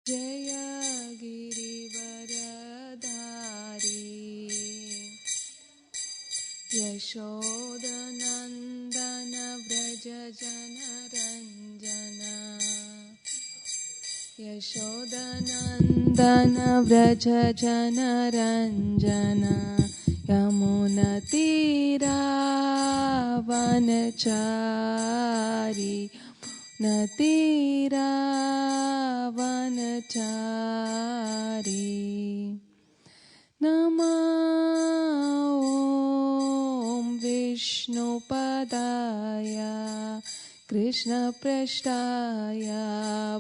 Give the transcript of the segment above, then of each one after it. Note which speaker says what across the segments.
Speaker 1: जय गिरिवरधारी यशोदनन्दन व्रज जनरञ्जन यशोदनन्दन व्रज जनरञ्जन यमुनतीरावनचारी नतीरावनचारी नमो विष्णुपदाय कृष्णपृष्ठाय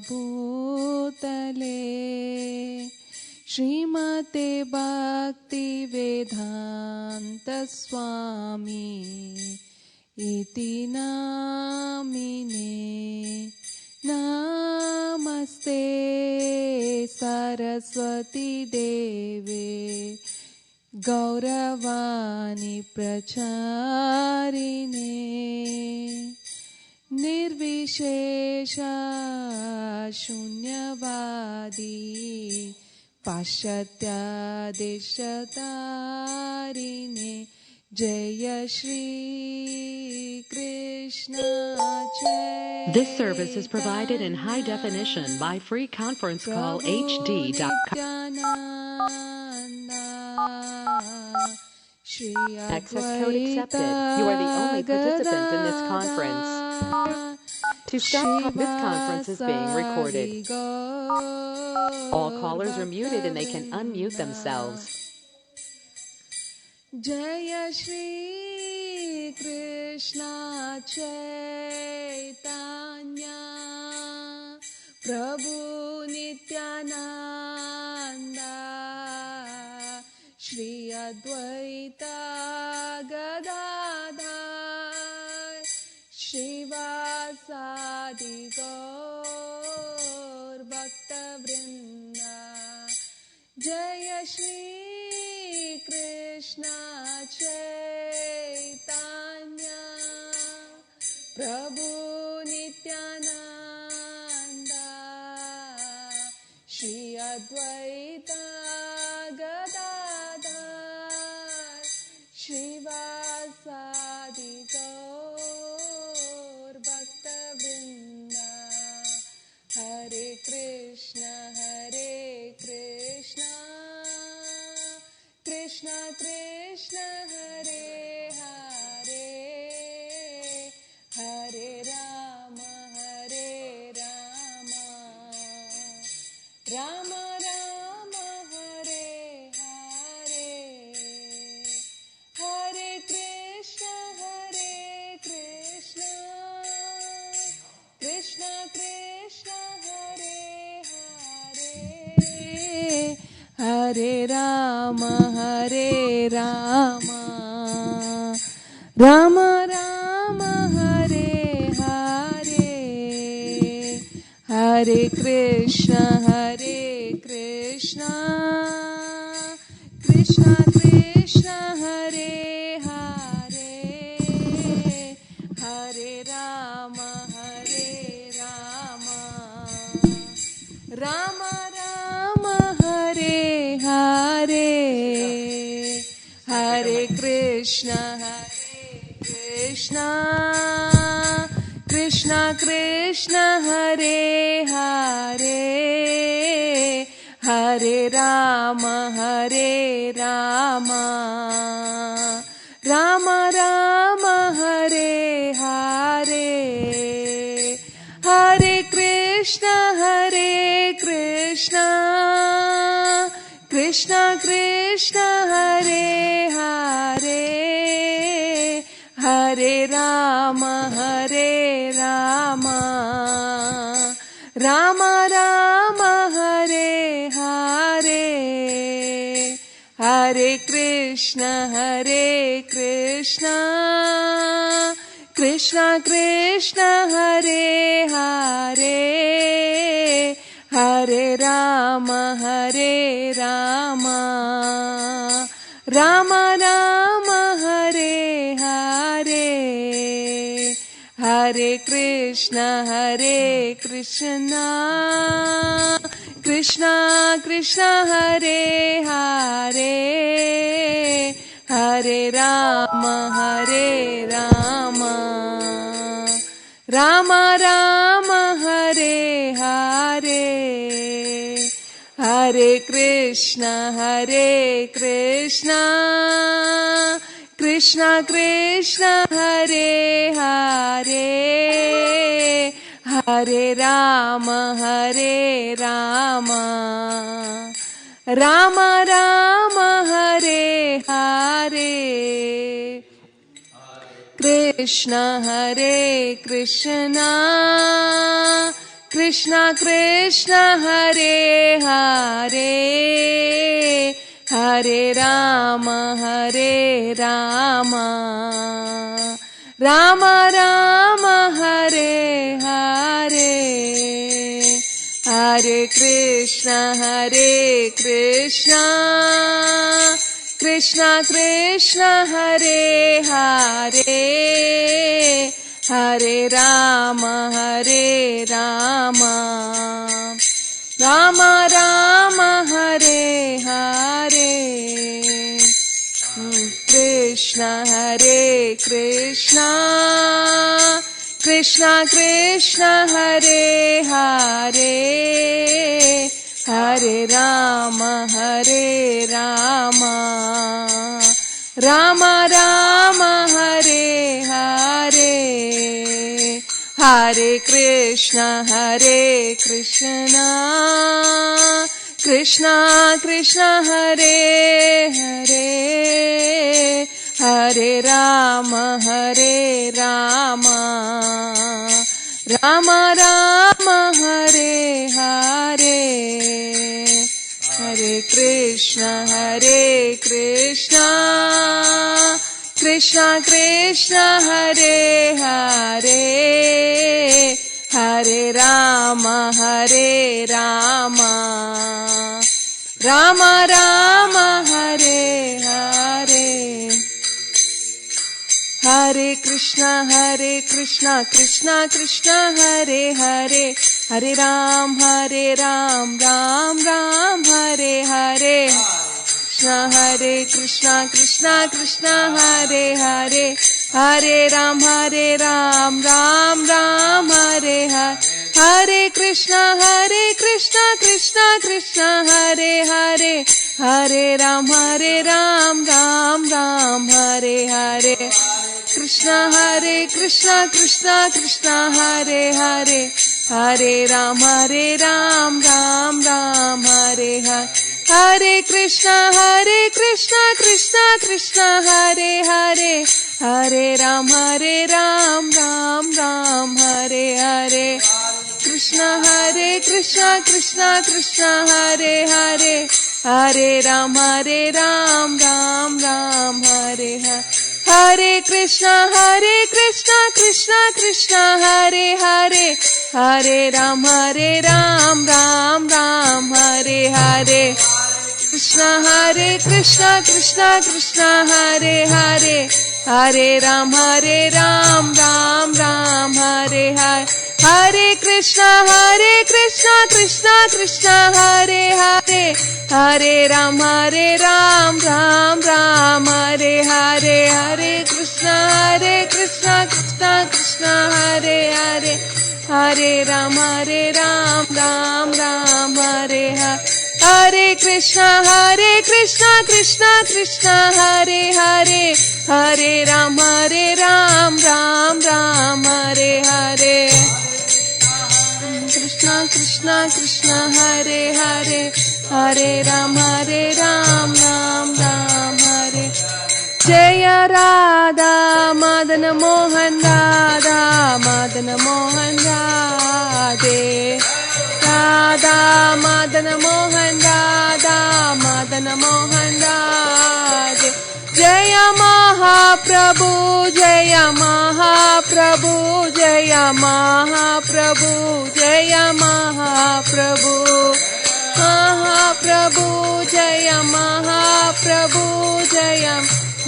Speaker 1: भूतले श्रीमते भक्तिवेदान्त स्वामी इति नामिने नमस्ते सरस्वती देवे गौरवाणी प्रचारिणे निर्विशेष शून्यवादी पाश्चात्यादेशतारिणे जय श्री कृष्ण जय
Speaker 2: This service is provided in high definition by free conference call hd.com. Access code accepted. You are the only participant in this conference. To stop, this conference is being recorded. All callers are muted and they can unmute themselves.
Speaker 1: Jaya Shri Krishna Chaitanya Prabhu Nityananda Shri Advaita Gadadhar Shivasadi Gaur Bhakta Vrinda Jaya Shri Krishna Chaitanya Prabhu Nityananda Shri Advaita Gadadhar Shivasadi Gaur Bhakta Vrinda Hare Krishna Krishna Krishna Hare Hare Hare Rama Rama Rama Hare Hare Hare Krishna Krishna Krishna Hare Hare Hare Rama Rama Rama Hare Hare Hare Krishna Krishna Krishna Hare Hare Hare Rama Rama Rama Hare Hare Hare Krishna Krishna Krishna Hare Hare Hare Rama Rama Rama Hare Hare Hare Krishna Krishna Krishna Hare Hare Hare Rama Rama Rama Hare Hare Hare Krishna Krishna Krishna Hare Hare Hare Rama Rama Rama Hare Hare Hare Krishna Krishna Krishna Krishna Hare Hare Hare Rama Rama Rama Hare Hare Hare Krishna Krishna Krishna Hare Hare Hare Rama Rama Rama Hare Hare Krishna Krishna Krishna Hare Hare Hare Rama Rama Rama Hare Hare Hare Krishna Krishna Krishna Hare Hare Hare Rama Rama Rama Hare Hare Krishna Krishna Krishna Hare Hare Hare Rama Rama Rama Hare Hare Hare Krishna Krishna Krishna Hare Hare Hare Rama Rama Rama Hare Hare Hare Krishna Krishna Krishna Hare Hare Hare Rama Rama Rama Hare Hare Hare Krishna Krishna Krishna Hare Hare Hare Ram Ram Ram Hare Hare Krishna Krishna Hare Hare Hare Ram Ram Ram Hare Hare Hare Krishna Krishna Hare Hare Hare Ram Ram Hare Hare Krishna Krishna Hare Hare Hare Ram Ram Hare Hare Hare Krishna Krishna Hare Hare Hare Ram Ram Hare Hare Krishna Krishna Hare Hare Hare Ram Ram Hare Hare Hare Krishna Krishna Hare Hare Hare Ram Ram Hare Hare Krishna Krishna Hare Hare Hare Ram Ram Hare Hare Hare Krishna Krishna Hare Hare Hare Ram Ram Hare Hare Hare Krishna Krishna Hare Hare Hare Ram Ram Hare Hare Hare Krishna Krishna Hare Hare Hare Ram Ram Hare Hare Krishna Hare Hare Hare Ram Hare Jaya Radha Madan Mohan Radha Madan Mohan Radhe Radha Madan Mohan Radha Madan Mohan Radhe Jaya Mahaprabhu Jaya Mahaprabhu Jaya Mahaprabhu Jaya Mahaprabhu Mahaprabhu Jaya Mahaprabhu Jaya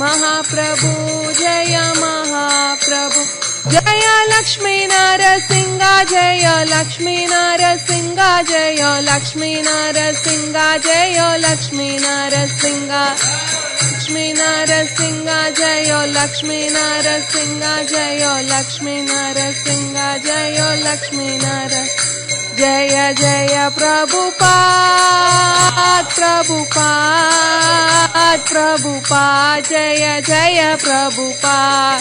Speaker 1: Mahaprabhu Jaya Mahaprabhu Jaya Lakshmi Narasimha, Jaya Lakshmi Narasimha, Jaya Lakshmi Narasimha, Jaya Lakshmi Narasimha, Lakshmi Narasimha, Jaya Lakshmi Narasimha, Jaya Lakshmi Narasimha, Jaya Lakshmi Narasimha. Jaya Jaya Prabhupada, Prabhupada, Prabhupada, Jaya Jaya Prabhupada,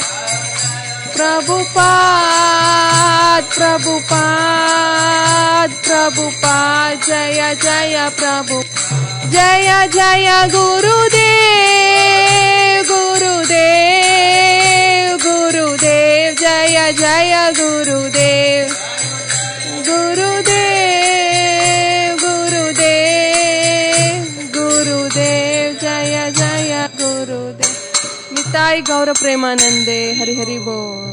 Speaker 1: Prabhupada, Prabhupada, Prabhupada, Jaya Jaya Prabhupada, Jaya Jaya Gurudev, Gurudev, Gurudev, Jaya Jaya Gurudev, Gurudev, Gurudev, Gurudev, Jaya Jaya Gurudev. Nitai Gaura Premanande, Hari Hari Bol.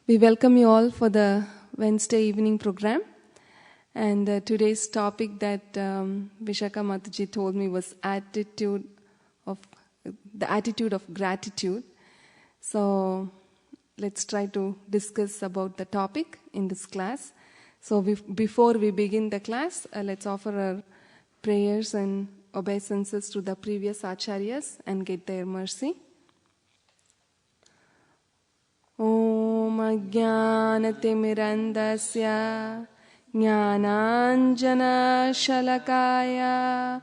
Speaker 1: We welcome you all for the Wednesday evening program. And today's topic that Vishaka Mataji told me was the attitude of gratitude. So let's try to discuss about the topic in this class. So before we begin the class, let's offer our prayers and obeisances to the previous acharyas and get their mercy. Om Ajnanatimirandasya Jnananjana Shalakaya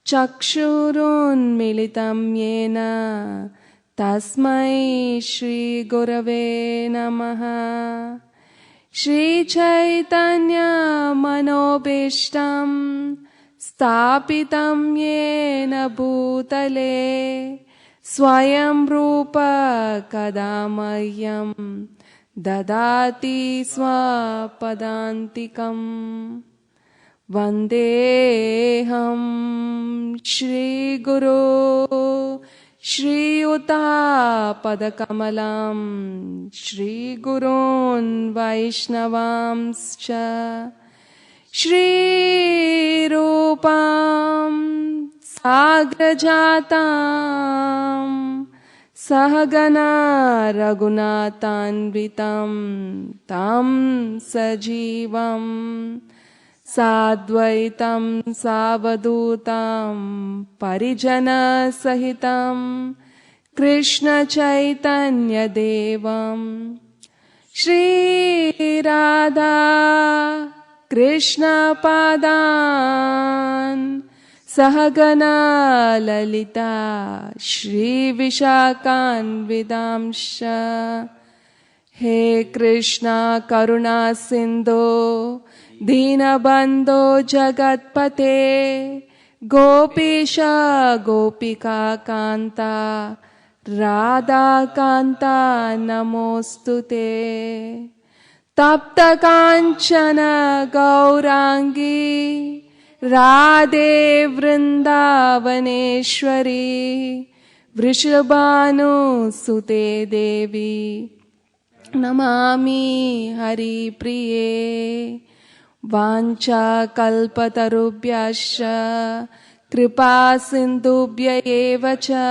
Speaker 1: Chakshurunmilitam Yena Tasmai Shri Gurave Namaha. Shri Chaitanya Manobishtam Stapitam Yena Bhutale Swayam Rupa Kadamayam Dadati Swapadantikam. Vandeham Shri Guru Shri Uta Padakamalam Shri Gurun Vaishnavamscha Shri Rupam Sagrajatam Sahagana Raghunathanvitam Tam Sajivam Sadvaitam Savadutam Parijana Sahitam Krishna Chaitanya Devam Shri Radha Krishna Padan Sahagana Lalita Shri Vishakan Vidamsha. He Krishna Karuna Sindhu Dinabandho Jagatpate Gopisha Gopika Kanta Radha Kanta Namostute. Tapta Kanchana Gaurangi Radhe Vrindavaneshwari Vrishabhanu Sute Devi Namami Hari Priye. Vancha kalpatarubhyascha kripa sindhubhya evacha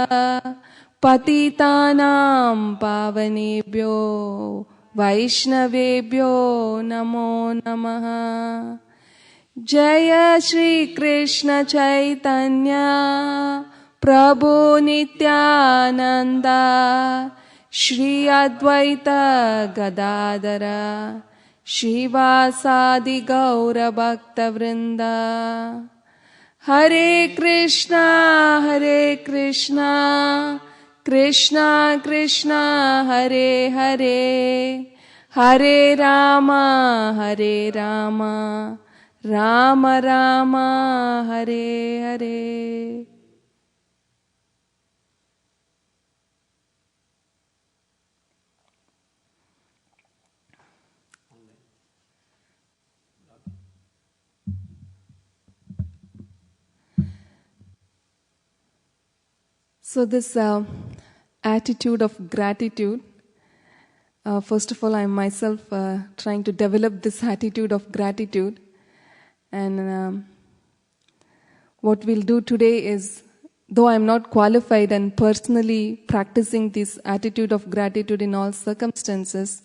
Speaker 1: patitanam pavanebhyo vaishnavebhyo namo namaha. Jaya Shri Krishna Chaitanya Prabhu Nityananda Shri Advaita Gadadara Shivasadi Gaura Bhakta Vrinda. Hare Krishna, Krishna Krishna, Hare Hare, Hare Rama, Rama Rama, Hare Hare. So this attitude of gratitude, first of all, I'm myself trying to develop this attitude of gratitude. And what we'll do today is, though I'm not qualified and personally practicing this attitude of gratitude in all circumstances,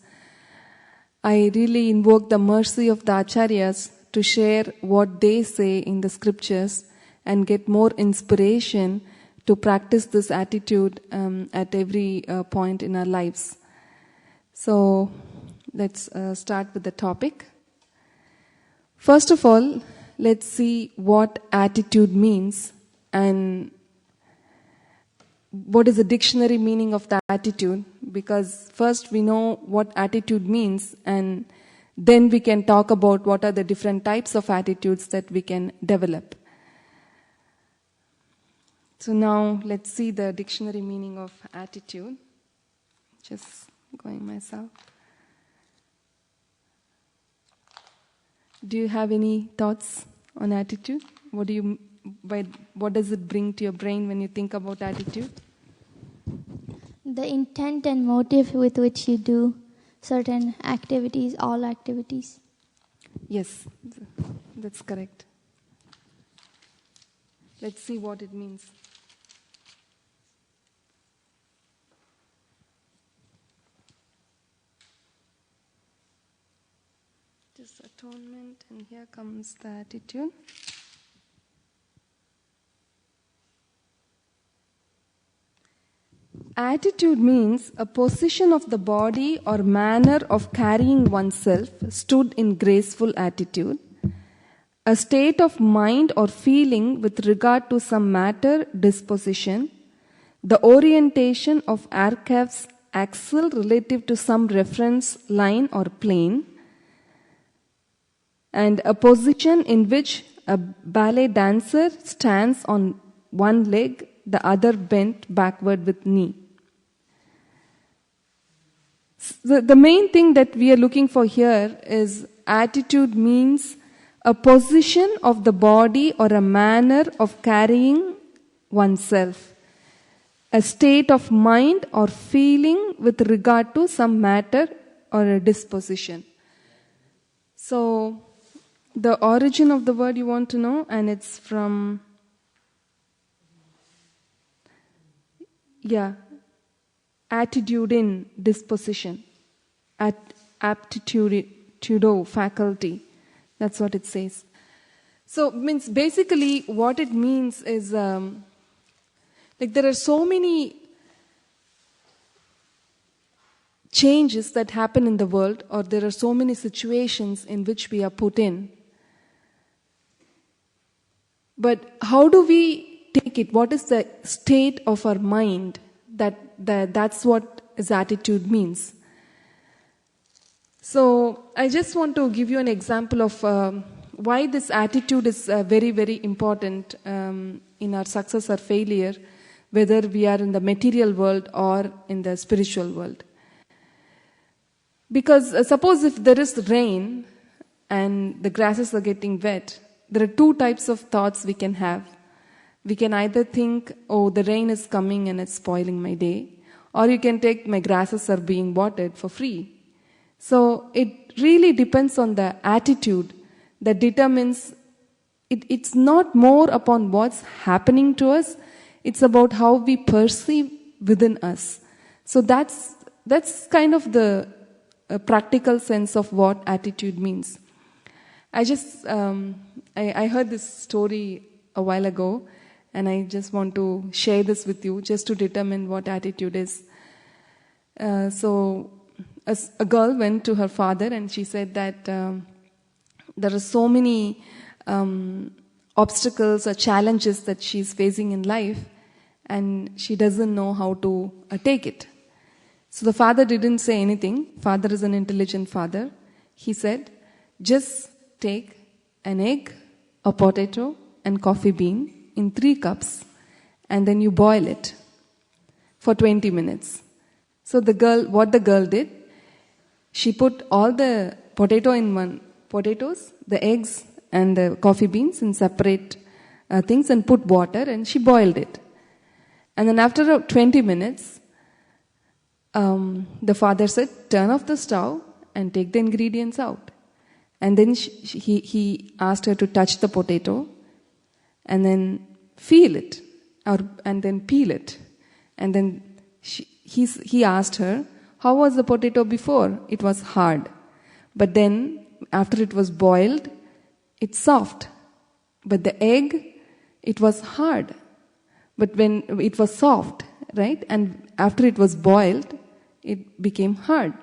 Speaker 1: I really invoke the mercy of the Acharyas to share what they say in the scriptures and get more inspiration to practice this attitude at every point in our lives. So let's start with the topic. First of all, let's see what attitude means and what is the dictionary meaning of the attitude, because first we know what attitude means and then we can talk about what are the different types of attitudes that we can develop. So now let's see the dictionary meaning of attitude. Just going myself. Do you have any thoughts on attitude? What does it bring to your brain when you think about attitude?
Speaker 3: The intent and motive with which you do certain activities, all activities.
Speaker 1: Yes, that's correct. Let's see what it means. Atonement, and here comes the attitude. Attitude means a position of the body or manner of carrying oneself stood in graceful attitude, a state of mind or feeling with regard to some matter, disposition, the orientation of aircraft's axle relative to some reference line or plane, and a position in which a ballet dancer stands on one leg, the other bent backward with knee. The main thing that we are looking for here is attitude means a position of the body or a manner of carrying oneself, a state of mind or feeling with regard to some matter or a disposition. So, the origin of the word you want to know, and it's from, attitude, disposition, aptitudo, faculty. That's what it says. So, means basically what it means is, there are so many changes that happen in the world, or there are so many situations in which we are put in. But how do we take it? What is the state of our mind? That's what is attitude means. So I just want to give you an example of why this attitude is very, very important in our success or failure, whether we are in the material world or in the spiritual world. Because suppose if there is rain and the grasses are getting wet, there are two types of thoughts we can have. We can either think, oh, the rain is coming and it's spoiling my day. Or you can take, my grasses are being watered for free. So it really depends on the attitude that determines, it's not more upon what's happening to us, it's about how we perceive within us. So that's kind of the practical sense of what attitude means. I heard this story a while ago, and I just want to share this with you just to determine what attitude is. So a girl went to her father and she said that there are so many obstacles or challenges that she's facing in life, and she doesn't know how to take it. So the father didn't say anything. Father is an intelligent father. He said, just take an egg, a potato, and coffee bean in 3 cups, and then you boil it for 20 minutes. So what the girl did, she put all the potatoes, the eggs, and the coffee beans in separate things and put water, and she boiled it. And then after 20 minutes, the father said, turn off the stove and take the ingredients out. And then he asked her to touch the potato, and then feel it, and then peel it. And then he asked her, how was the potato before? It was hard. But then, after it was boiled, it's soft. But the egg, it was hard. But when it was soft, right? And after it was boiled, it became hard.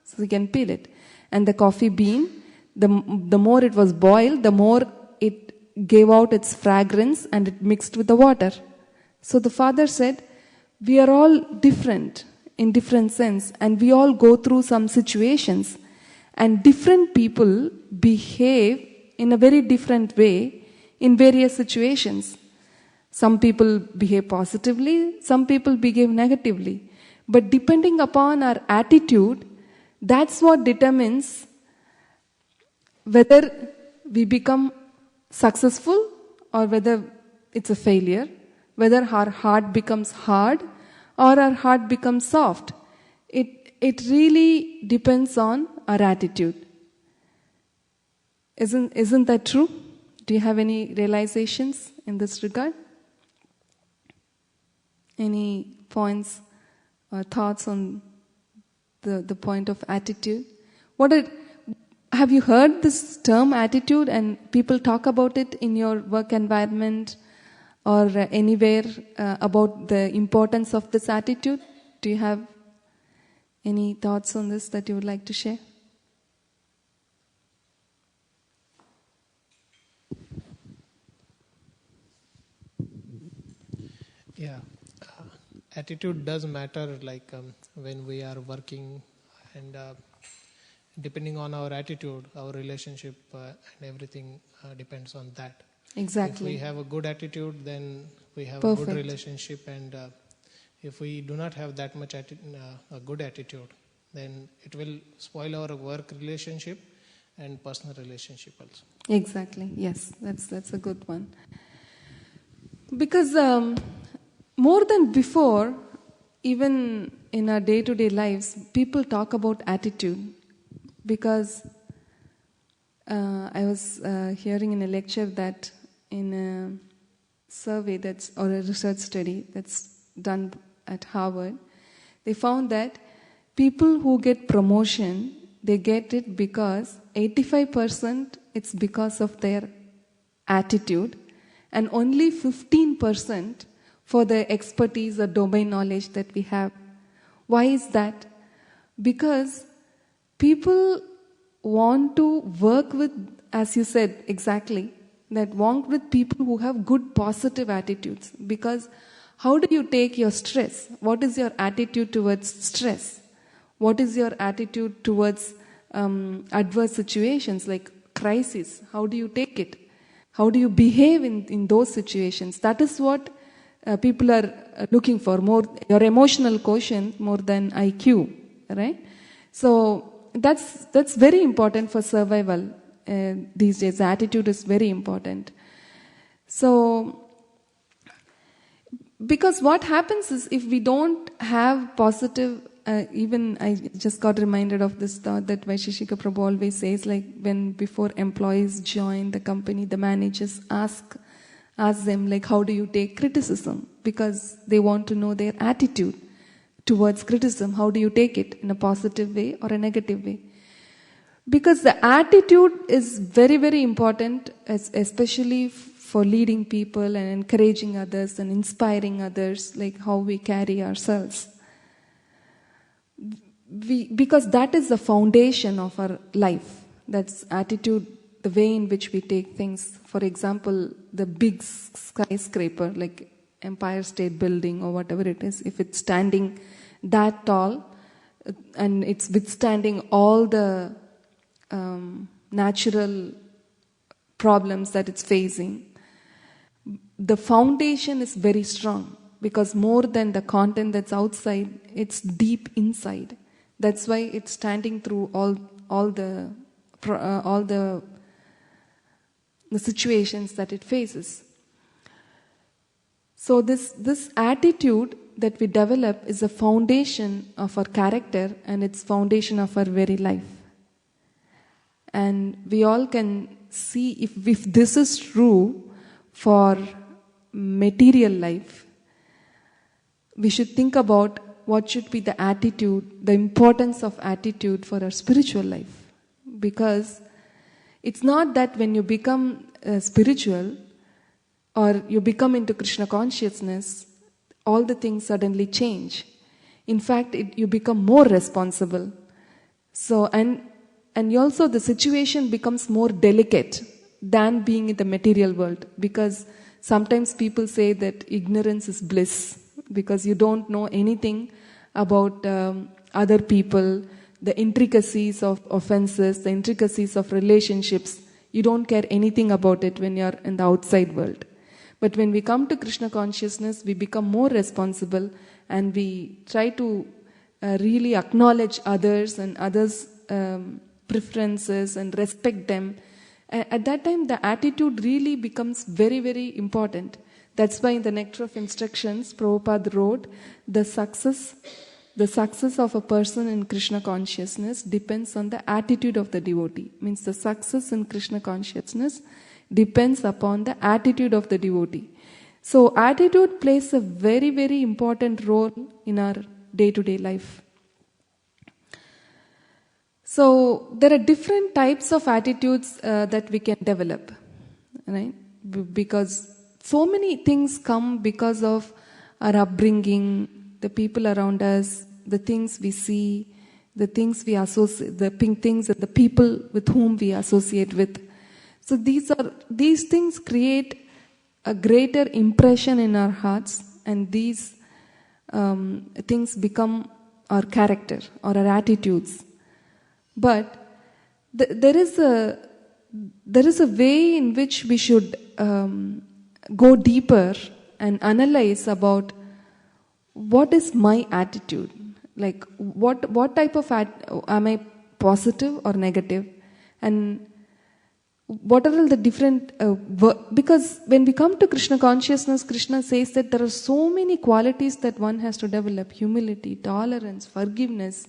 Speaker 1: So you can peel it. And the coffee bean, the more it was boiled, the more it gave out its fragrance and it mixed with the water. So the father said, we are all different in different sense, and we all go through some situations, and different people behave in a very different way in various situations. Some people behave positively, some people behave negatively. But depending upon our attitude, that's what determines whether we become successful or whether it's a failure, whether our heart becomes hard or our heart becomes soft. It really depends on our attitude. Isn't that true? Do you have any realizations in this regard? Any points or thoughts on the point of attitude? Have you heard this term attitude and people talk about it in your work environment or anywhere about the importance of this attitude? Do you have any thoughts on this that you would like to share?
Speaker 4: Yeah, attitude does matter, like when we are working, and depending on our attitude, our relationship and everything depends on that.
Speaker 1: Exactly.
Speaker 4: If we have a good attitude, then we have
Speaker 1: Perfect.
Speaker 4: a good relationship, and if we do not have that much a good attitude, then it will spoil our work relationship and personal relationship also.
Speaker 1: Exactly. Yes, that's a good one. Because more than before, even in our day-to-day lives, people talk about attitude. Because I was hearing in a lecture that in a survey or a research study that's done at Harvard, they found that people who get promotion, they get it because 85% it's because of their attitude, and only 15% for the expertise or domain knowledge that we have. Why is that? Because people want to work with, as you said exactly, that work with people who have good positive attitudes. Because how do you take your stress? What is your attitude towards stress? What is your attitude towards adverse situations like crisis? How do you take it? How do you behave in those situations? That is what people are looking for, more your emotional quotient more than IQ, right? So that's very important for survival these days. Attitude is very important. So, because what happens is, if we don't have positive, even I just got reminded of this thought that Vaisheshika Prabhu always says, like when before employees join the company, the managers ask them, like, how do you take criticism? Because they want to know their attitude towards criticism. How do you take it, in a positive way or a negative way? Because the attitude is very, very important, especially for leading people and encouraging others and inspiring others, like how we carry ourselves. Because that is the foundation of our life. That's attitude, the way in which we take things. For example, the big skyscraper, like Empire State Building or whatever it is, if it's standing that tall and it's withstanding all the natural problems that it's facing, the foundation is very strong, because more than the content that's outside, it's deep inside. That's why it's standing through all the situations that it faces. So this attitude that we develop is the foundation of our character, and it's foundation of our very life. And we all can see, if this is true, for material life, we should think about what should be the attitude, the importance of attitude for our spiritual life. Because it's not that when you become spiritual or you become into Krishna consciousness, all the things suddenly change. In fact, you become more responsible. So, and also the situation becomes more delicate than being in the material world. Because sometimes people say that ignorance is bliss, because you don't know anything about other people, the intricacies of offenses, the intricacies of relationships. You don't care anything about it when you're in the outside world. But when we come to Krishna consciousness, we become more responsible and we try to really acknowledge others and others' preferences and respect them. At that time, the attitude really becomes very, very important. That's why in the Nectar of Instructions, Prabhupada wrote, the success of a person in Krishna consciousness depends on the attitude of the devotee. Means the success in Krishna consciousness depends upon the attitude of the devotee. So attitude plays a very, very important role in our day-to-day life. So there are different types of attitudes that we can develop, right? Because so many things come because of our upbringing, the people around us, the things we see, the things we associate, the things and the people with whom we associate with. So these things create a greater impression in our hearts, and these things become our character or our attitudes. But there is a way in which we should go deeper and analyze about what is my attitude. Like what type of am I positive or negative, and what are all the different because when we come to Krishna consciousness, Krishna says that there are so many qualities that one has to develop: humility, tolerance, forgiveness,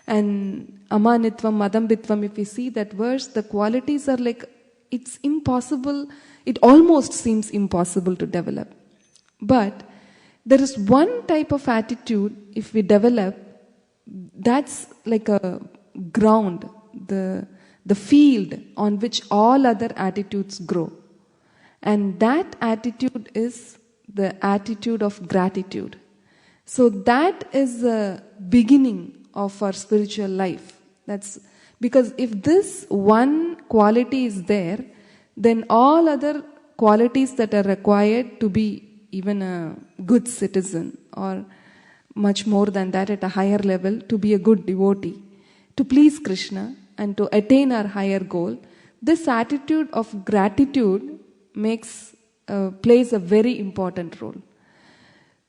Speaker 1: and amanitvam, madambitvam. If we see that verse, the qualities are like, it's impossible, it almost seems impossible to develop. But there is one type of attitude, if we develop, that's like a ground, the field on which all other attitudes grow. And that attitude is the attitude of gratitude. So that is the beginning of our spiritual life. That's because if this one quality is there, then all other qualities that are required to be even a good citizen, or much more than that at a higher level, to be a good devotee, to please Krishna and to attain our higher goal, this attitude of gratitude plays a very important role.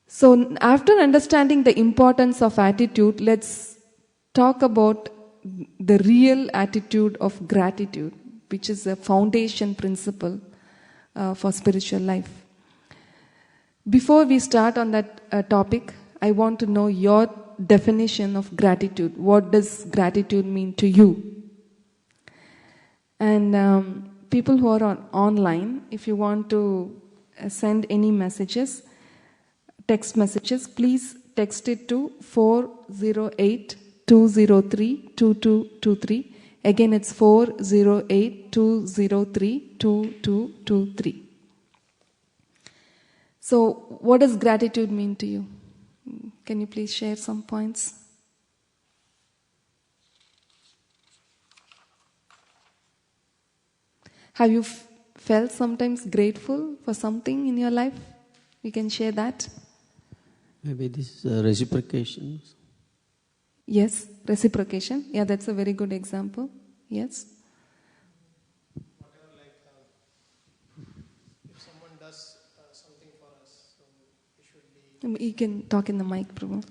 Speaker 1: So after understanding the importance of attitude, let's talk about the real attitude of gratitude, which is a foundation principle for spiritual life. Before we start on that topic, I want to know your definition of gratitude. What does gratitude mean to you? And people who are online, if you want to send any messages, text messages, please text it to 408-203-2223. Again, it's 408-203-2223. So, what does gratitude mean to you? Can you please share some points? Have you felt sometimes grateful for something in your life? You can share that.
Speaker 5: Maybe this is reciprocation.
Speaker 1: Yes, reciprocation. Yeah, that's a very good example. Yes.
Speaker 4: Whatever, like if someone does something for us, so we should be.
Speaker 1: You can talk in the mic, Prabhu.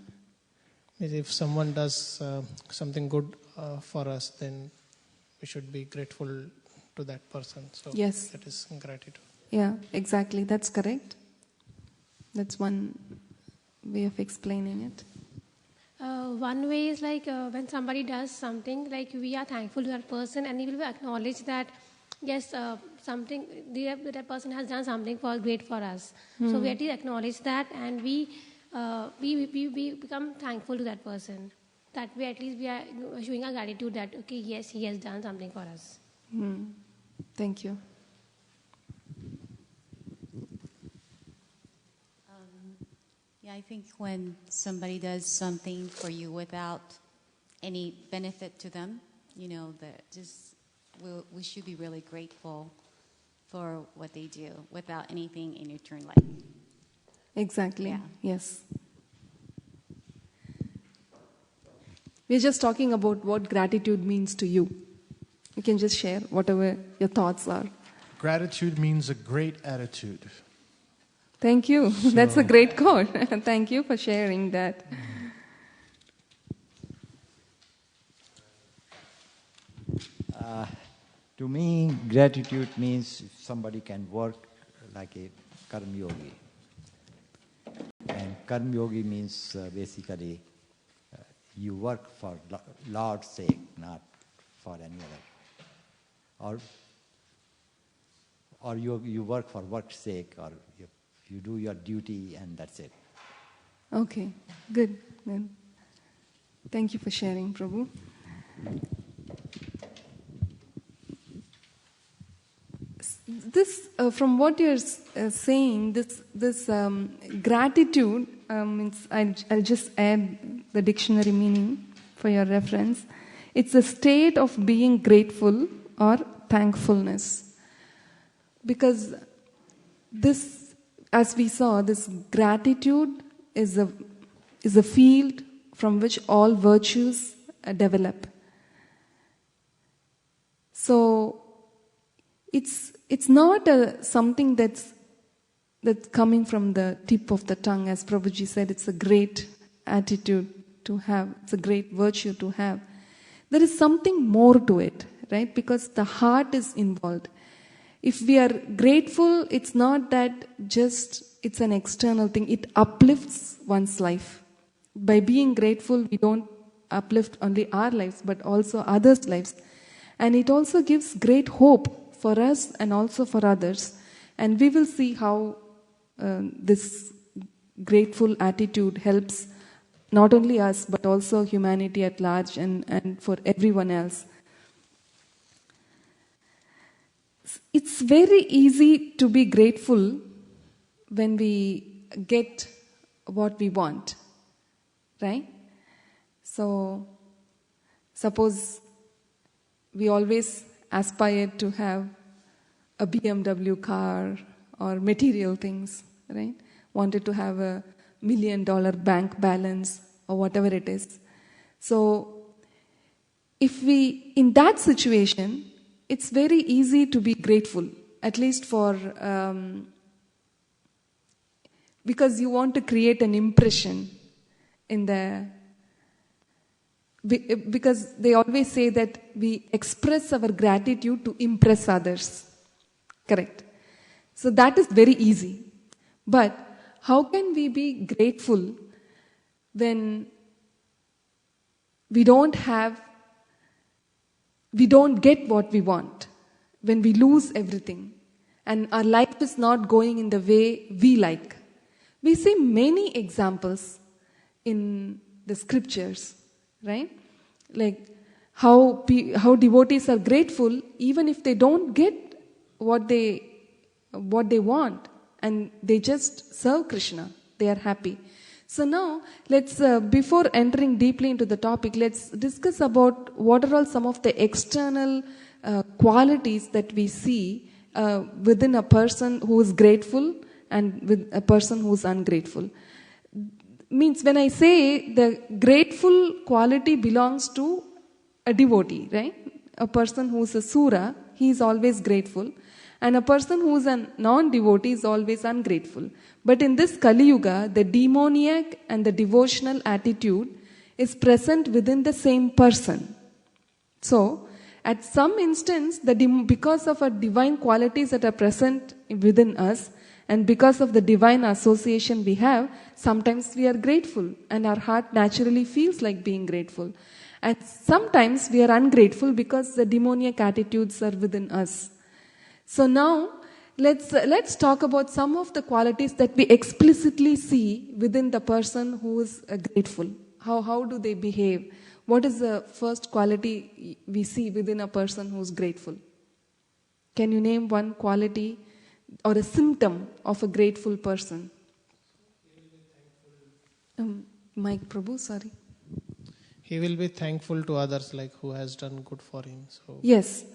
Speaker 4: If someone does something good for us, then we should be grateful to that person. So
Speaker 1: yes,
Speaker 4: that is gratitude.
Speaker 1: Yeah, exactly. That's correct. That's one way of explaining it.
Speaker 6: One way is like when somebody does something, like we are thankful to that person, and we will acknowledge that yes, something, that person has done something great for us. So we have to acknowledge that, and we become thankful to that person. That way, at least we are showing our gratitude that, okay, yes, he has done something for us.
Speaker 1: Thank you.
Speaker 7: Yeah, I think when somebody does something for you without any benefit to them, that just we should be really grateful for what they do without anything in return.
Speaker 1: Exactly.
Speaker 7: Yeah.
Speaker 1: Yes. We're just talking about what gratitude means to you. You can just share whatever your thoughts are.
Speaker 8: Gratitude means a great attitude.
Speaker 1: Thank you. That's a great quote. Thank you for sharing that.
Speaker 9: To me, gratitude means somebody can work like a karma yogi. And karma yogi means basically you work for Lord's sake, not for any other. Or you work for work's sake, or you do your duty and that's it.
Speaker 1: Okay, good. Thank you for sharing, Prabhu. This, from what you're saying, this gratitude means, I'll just add the dictionary meaning for your reference. It's a state of being grateful or thankfulness. Because this, as we saw, this gratitude is a field from which all virtues develop. So it's not something that's coming from the tip of the tongue, as Prabhuji said. It's a great attitude to have. It's a great virtue to have. There is something more to it, right? Because the heart is involved. If we are grateful, it's not that just it's an external thing. It uplifts one's life. By being grateful, we don't uplift only our lives, but also others' lives. And it also gives great hope for us and also for others. And we will see how this grateful attitude helps not only us, but also humanity at large and for everyone else. It's very easy to be grateful when we get what we want, right? So, suppose we always aspire to have a BMW car or material things, right? Wanted to have $1 million bank balance or whatever it is. So, if we, in that situation, it's very easy to be grateful, at least for, because you want to create an impression in the, because they always say that we express our gratitude to impress others. Correct. So that is very easy. But how can we be grateful when we don't get what we want, when we lose everything, and our life is not going in the way we like? We see many examples in the scriptures, right? Like how devotees are grateful even if they don't get what they want, and they just serve Krishna. They are happy. So now, let's before entering deeply into the topic, let's discuss about what are all some of the external qualities that we see within a person who is grateful and with a person who is ungrateful. Means when I say the grateful quality belongs to a devotee, right? A person who is a sura, he is always grateful. And a person who is a non-devotee is always ungrateful. But in this Kali Yuga, the demoniac and the devotional attitude is present within the same person. So, at some instance, because of our divine qualities that are present within us, and because of the divine association we have, sometimes we are grateful, and our heart naturally feels like being grateful. And sometimes we are ungrateful because the demoniac attitudes are within us. So now, let's talk about some of the qualities that we explicitly see within the person who is grateful. How do they behave? What is the first quality we see within a person who is grateful? Can you name one quality or a symptom of a grateful person? Mike Prabhu, sorry.
Speaker 4: He will be thankful to others, like who has done good for him. So
Speaker 1: yes.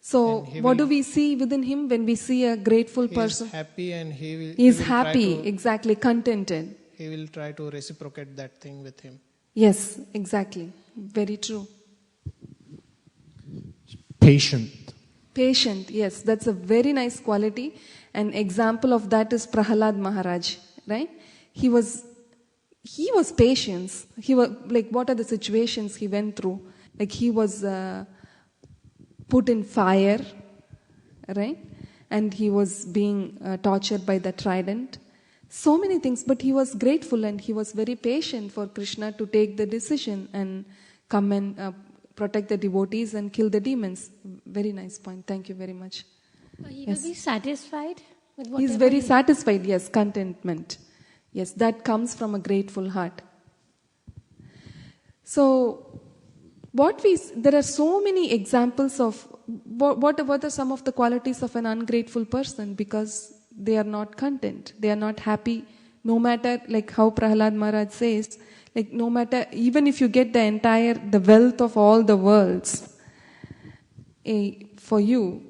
Speaker 1: So what do we see within him when we see a grateful person?
Speaker 4: He is happy and he
Speaker 1: is happy, exactly, contented.
Speaker 4: He will try to reciprocate that thing with him.
Speaker 1: Yes, exactly. Very true.
Speaker 8: Patient.
Speaker 1: Patient, yes, that's a very nice quality. An example of that is Prahalad Maharaj, right? He was patient. He was like, what are the situations he went through? Like he was put in fire, right? And he was being tortured by the trident. So many things, but he was grateful and he was very patient for Krishna to take the decision and come and protect the devotees and kill the demons. Very nice point. Thank you very much.
Speaker 6: He will be satisfied with whatever.
Speaker 1: He's very satisfied, yes, contentment. Yes, that comes from a grateful heart. So, there are so many examples of what are some of the qualities of an ungrateful person, because they are not content, they are not happy, no matter, like how Prahalad Maharaj says, like no matter, even if you get the wealth of all the worlds for you,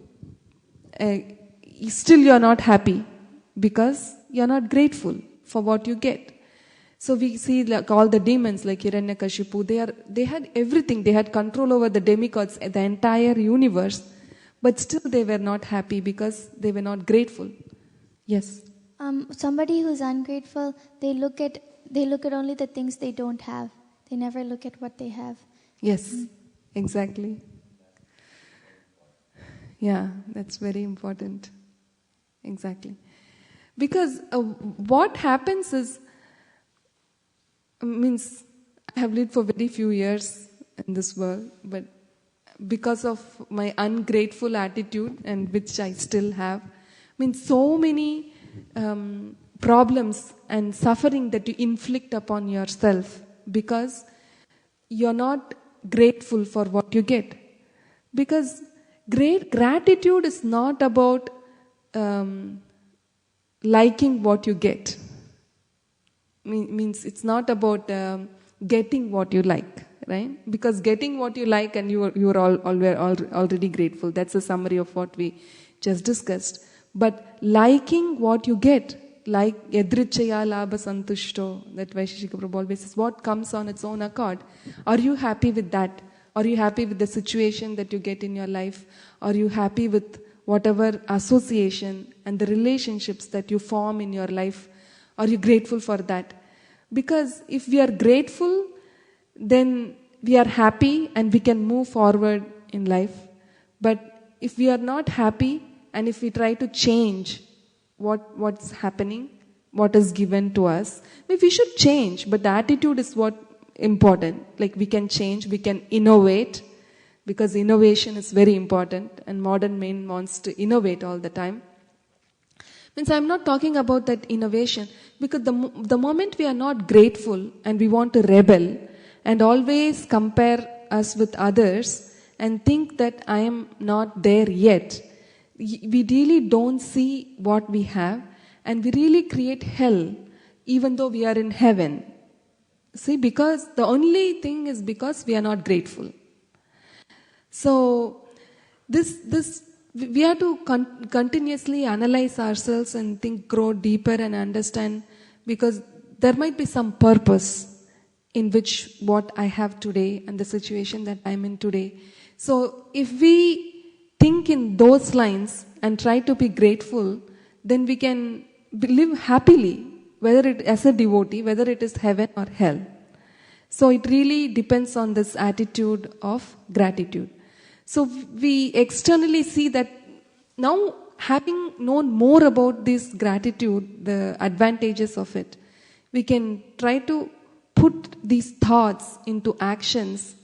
Speaker 1: still you are not happy because you are not grateful for what you get. So we see like all the demons like Hiranyakashipu, they had everything, they had control over the demigods, the entire universe, but still they were not happy because they were not grateful. Yes.
Speaker 3: Somebody who's ungrateful, they look at only the things they don't have. They never look at what they have.
Speaker 1: Yes, exactly. Yeah, that's very important. Exactly. Because what happens is, I have lived for very few years in this world, but because of my ungrateful attitude, and which I still have, so many problems and suffering that you inflict upon yourself because you're not grateful for what you get. Because gratitude is not about liking what you get. Means it's not about getting what you like, right? Because getting what you like and you are already grateful. That's a summary of what we just discussed. But liking what you get, like yadrichaya labha santushto, that Vaisheshika Prabhu always says, what comes on its own accord. Are you happy with that? Are you happy with the situation that you get in your life? Are you happy with whatever association and the relationships that you form in your life? Are you grateful for that? Because if we are grateful, then we are happy and we can move forward in life. But if we are not happy and if we try to change what's happening, what is given to us, we should change, but the attitude is what important. Like we can change, we can innovate, because innovation is very important and modern man wants to innovate all the time. I'm not talking about that innovation, because the moment we are not grateful and we want to rebel and always compare us with others and think that I am not there yet, we really don't see what we have and we really create hell even though we are in heaven. See, because the only thing is because we are not grateful. So we have to continuously analyze ourselves and think, grow deeper and understand, because there might be some purpose in which what I have today and the situation that I'm in today. So if we think in those lines and try to be grateful, then we can live happily, whether it as a devotee, whether it is heaven or hell. So it really depends on this attitude of gratitude. So we externally see that now, having known more about this gratitude, the advantages of it, we can try to put these thoughts into actions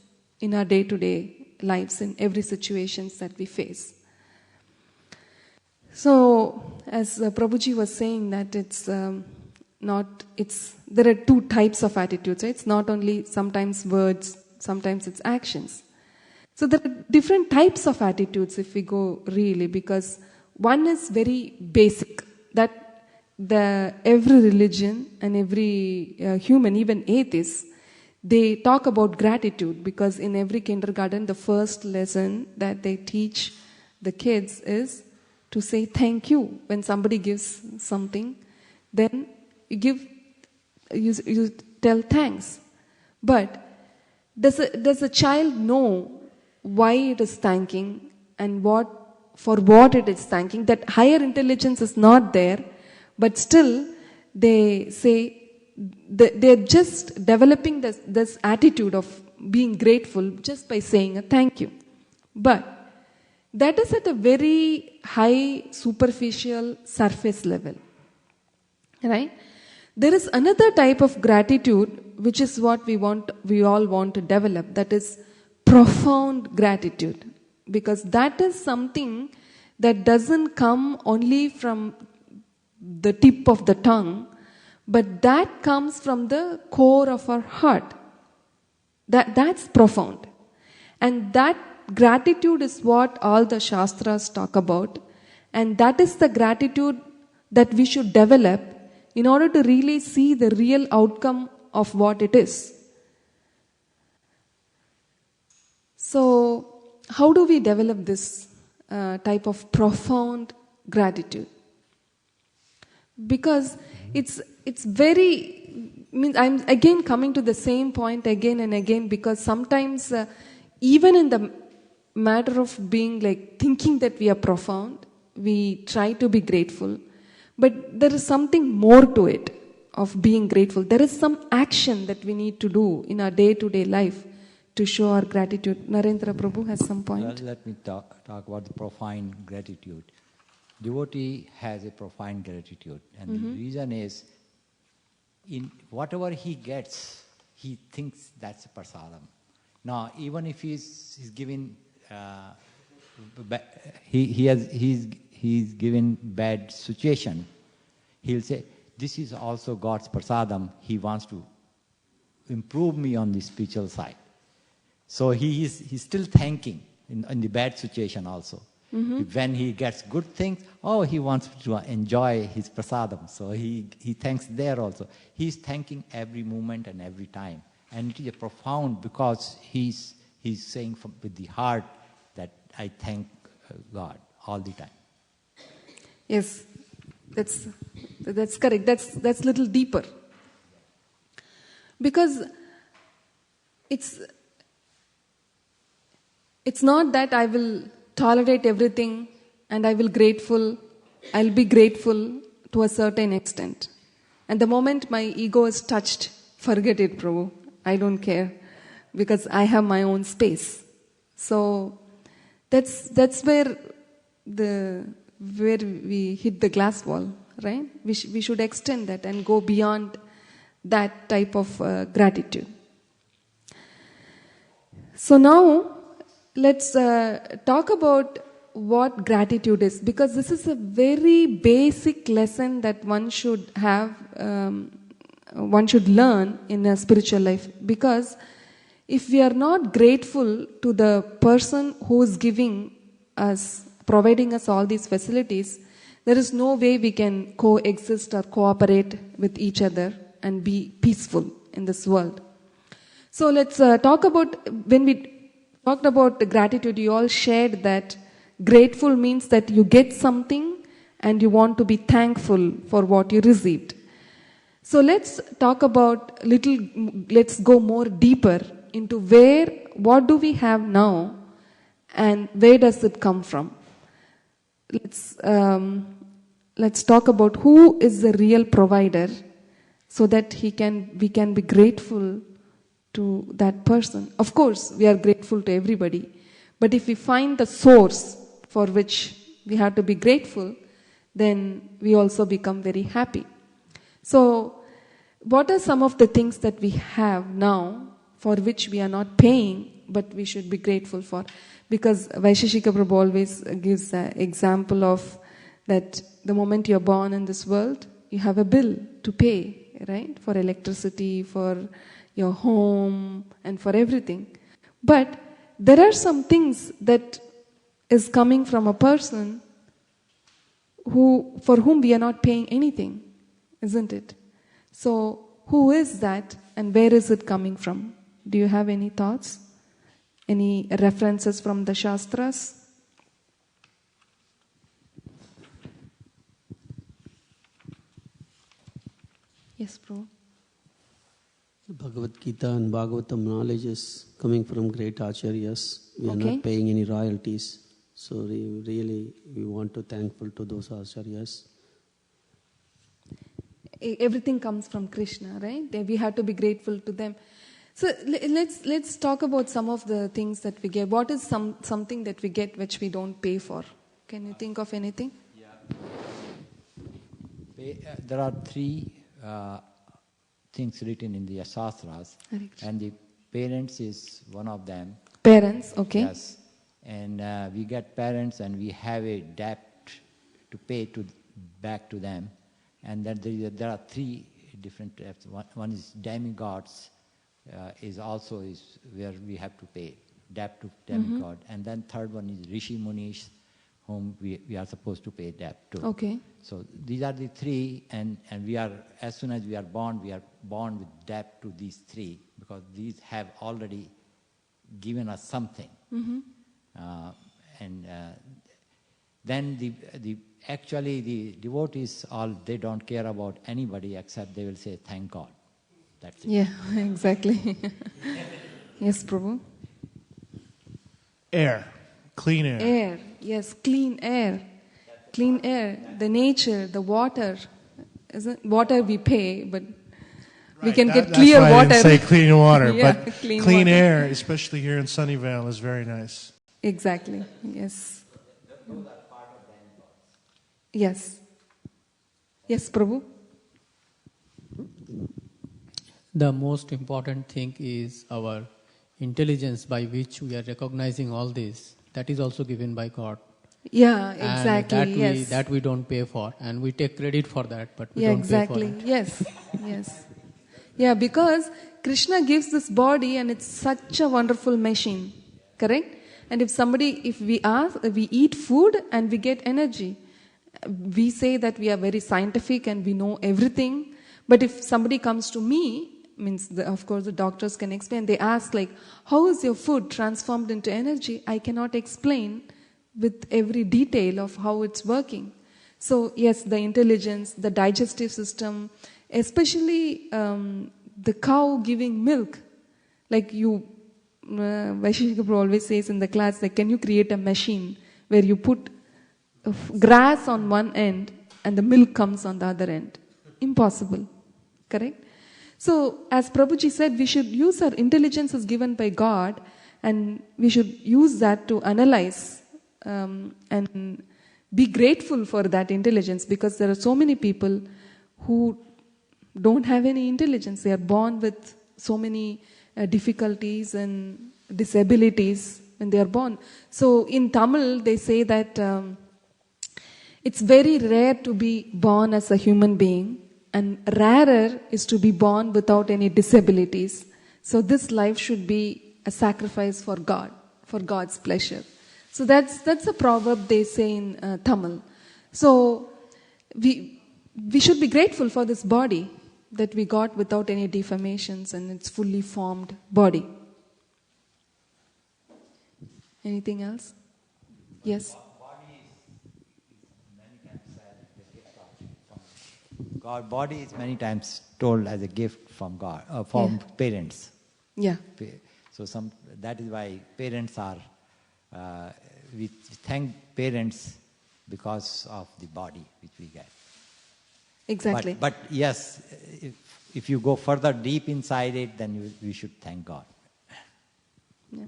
Speaker 1: in our day-to-day lives, in every situations that we face. So, as Prabhuji was saying that there are two types of attitudes, right? It's not only sometimes words, sometimes it's actions. So there are different types of attitudes if we go really, because one is very basic, that every religion and every human, even atheists, they talk about gratitude, because in every kindergarten the first lesson that they teach the kids is to say thank you. When somebody gives something, then you tell thanks. But does a child know why it is thanking and for what it is thanking? That higher intelligence is not there, but still they say they're just developing this attitude of being grateful just by saying a thank you. But that is at a very high, superficial, surface level. Right? There is another type of gratitude, which is what we all want to develop, that is profound gratitude. Because that is something that doesn't come only from the tip of the tongue, but that comes from the core of our heart. That's profound. And that gratitude is what all the Shastras talk about. And that is the gratitude that we should develop in order to really see the real outcome of what it is. So, how do we develop this type of profound gratitude? Because it's very, I'm again coming to the same point again and again, because sometimes even in the matter of being thinking that we are profound, we try to be grateful, but there is something more to it of being grateful. There is some action that we need to do in our day-to-day life to show our gratitude. Narendra Prabhu has some point.
Speaker 9: Well, let me talk about the profound gratitude. Devotee has a profound gratitude, and the reason is, in whatever he gets, he thinks that's a prasadam. Now, even if he's given, he's given bad situation, he'll say, this is also God's prasadam. He wants to improve me on the spiritual side. So he's still thanking in the bad situation also. When he gets good things, he wants to enjoy his prasadam. So he thanks there also. He's thanking every moment and every time. And it is profound, because he's saying with the heart that I thank God all the time.
Speaker 1: Yes, that's correct. That's little deeper. Because it's not that I will tolerate everything and I'll be grateful to a certain extent. And the moment my ego is touched, forget it, Prabhu. I don't care, because I have my own space. So that's where we hit the glass wall, right? We should extend that and go beyond that type of gratitude. So now let's talk about what gratitude is, because this is a very basic lesson that one should have. One should learn in a spiritual life, because if we are not grateful to the person who is providing us all these facilities, there is no way we can coexist or cooperate with each other and be peaceful in this world. So let's talk about, when we talked about the gratitude, you all shared that grateful means that you get something and you want to be thankful for what you received. So let's talk about let's go more deeper into what do we have now and where does it come from. Let's talk about who is the real provider, so that we can be grateful to that person. Of course, we are grateful to everybody, but if we find the source for which we have to be grateful, then we also become very happy. So, what are some of the things that we have now for which we are not paying, but we should be grateful for? Because Vaisheshika Prabhu always gives the example of that the moment you're born in this world, you have a bill to pay, right? For electricity, for your home, and for everything. But there are some things that is coming from a person for whom we are not paying anything, isn't it? So, who is that and where is it coming from? Do you have any thoughts? Any references from the Shastras? Yes, Prabhu.
Speaker 5: Bhagavad Gita and Bhagavatam knowledge is coming from great acharyas. We are not paying any royalties. So we want to thankful to those acharyas.
Speaker 1: Everything comes from Krishna, right? We have to be grateful to them. So let's talk about some of the things that we get. What is something that we get which we don't pay for? Can you think of anything?
Speaker 9: Yeah. There are three things written in the Shastras, and the parents is one of them.
Speaker 1: Parents, okay.
Speaker 9: Yes. And we get parents and we have a debt to pay back to them. And then there are three different debts. One is demigods, is where we have to pay debt to demigod. And then third one is Rishi Munish, whom we are supposed to pay debt to.
Speaker 1: Okay.
Speaker 9: So these are the three, and we are, as soon as we are born with debt to these three, because these have already given us something. Then the devotees, they don't care about anybody except they will say thank God. That's it.
Speaker 1: Yeah, exactly. Yes, Prabhu.
Speaker 8: Air. Clean air.
Speaker 1: Air, yes, clean air. Clean air, the nature, the water. Isn't water we pay, but we can get clear
Speaker 8: that's why
Speaker 1: water.
Speaker 8: I didn't say clean water,
Speaker 1: Yeah,
Speaker 8: but
Speaker 1: clean
Speaker 8: air, especially here in Sunnyvale, is very nice.
Speaker 1: Exactly, yes. Yes. Yes, Prabhu.
Speaker 10: The most important thing is our intelligence by which we are recognizing all this. That is also given by God.
Speaker 1: Yeah, exactly.
Speaker 10: And that we don't pay for, and we take credit for that, but we don't pay for it.
Speaker 1: Yes, yes. Yeah, because Krishna gives this body and it's such a wonderful machine, correct? And if we eat food and we get energy. We say that we are very scientific and we know everything, but if somebody comes to me, of course the doctors can explain, they ask like, how is your food transformed into energy? I cannot explain with every detail of how it's working. So yes, the intelligence, the digestive system, especially the cow giving milk, like Vaisheshika Prabhu always says in the class, like, can you create a machine where you put grass on one end and the milk comes on the other end? Impossible, correct? So as Prabhuji said, we should use our intelligence as given by God, and we should use that to analyze and be grateful for that intelligence, because there are so many people who don't have any intelligence. They are born with so many difficulties and disabilities when they are born. So in Tamil they say that it's very rare to be born as a human being, and rarer is to be born without any disabilities. So this life should be a sacrifice for God, for God's pleasure. So that's a proverb they say in Tamil. So we should be grateful for this body that we got without any deformations, and it's fully formed body. Anything else? Yes?
Speaker 9: God, body is many times told as a gift from God, parents.
Speaker 1: Yeah.
Speaker 9: So that is why parents are. We thank parents because of the body which we get.
Speaker 1: Exactly.
Speaker 9: But yes, if you go further deep inside it, then we should thank God.
Speaker 1: Yeah.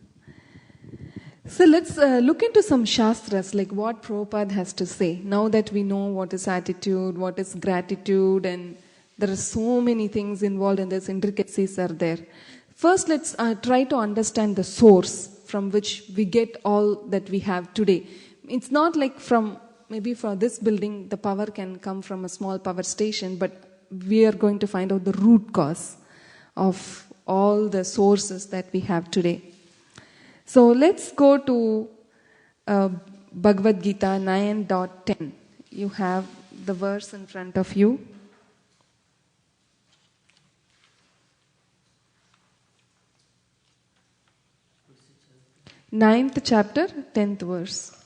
Speaker 1: So let's look into some shastras, like what Prabhupada has to say. Now that we know what is attitude, what is gratitude, and there are so many things involved in this, intricacies are there. First, let's try to understand the source from which we get all that we have today. It's not like from maybe for this building, the power can come from a small power station, but we are going to find out the root cause of all the sources that we have today. So let's go to Bhagavad Gita 9.10. You have the verse in front of you. 9th chapter, 10th verse.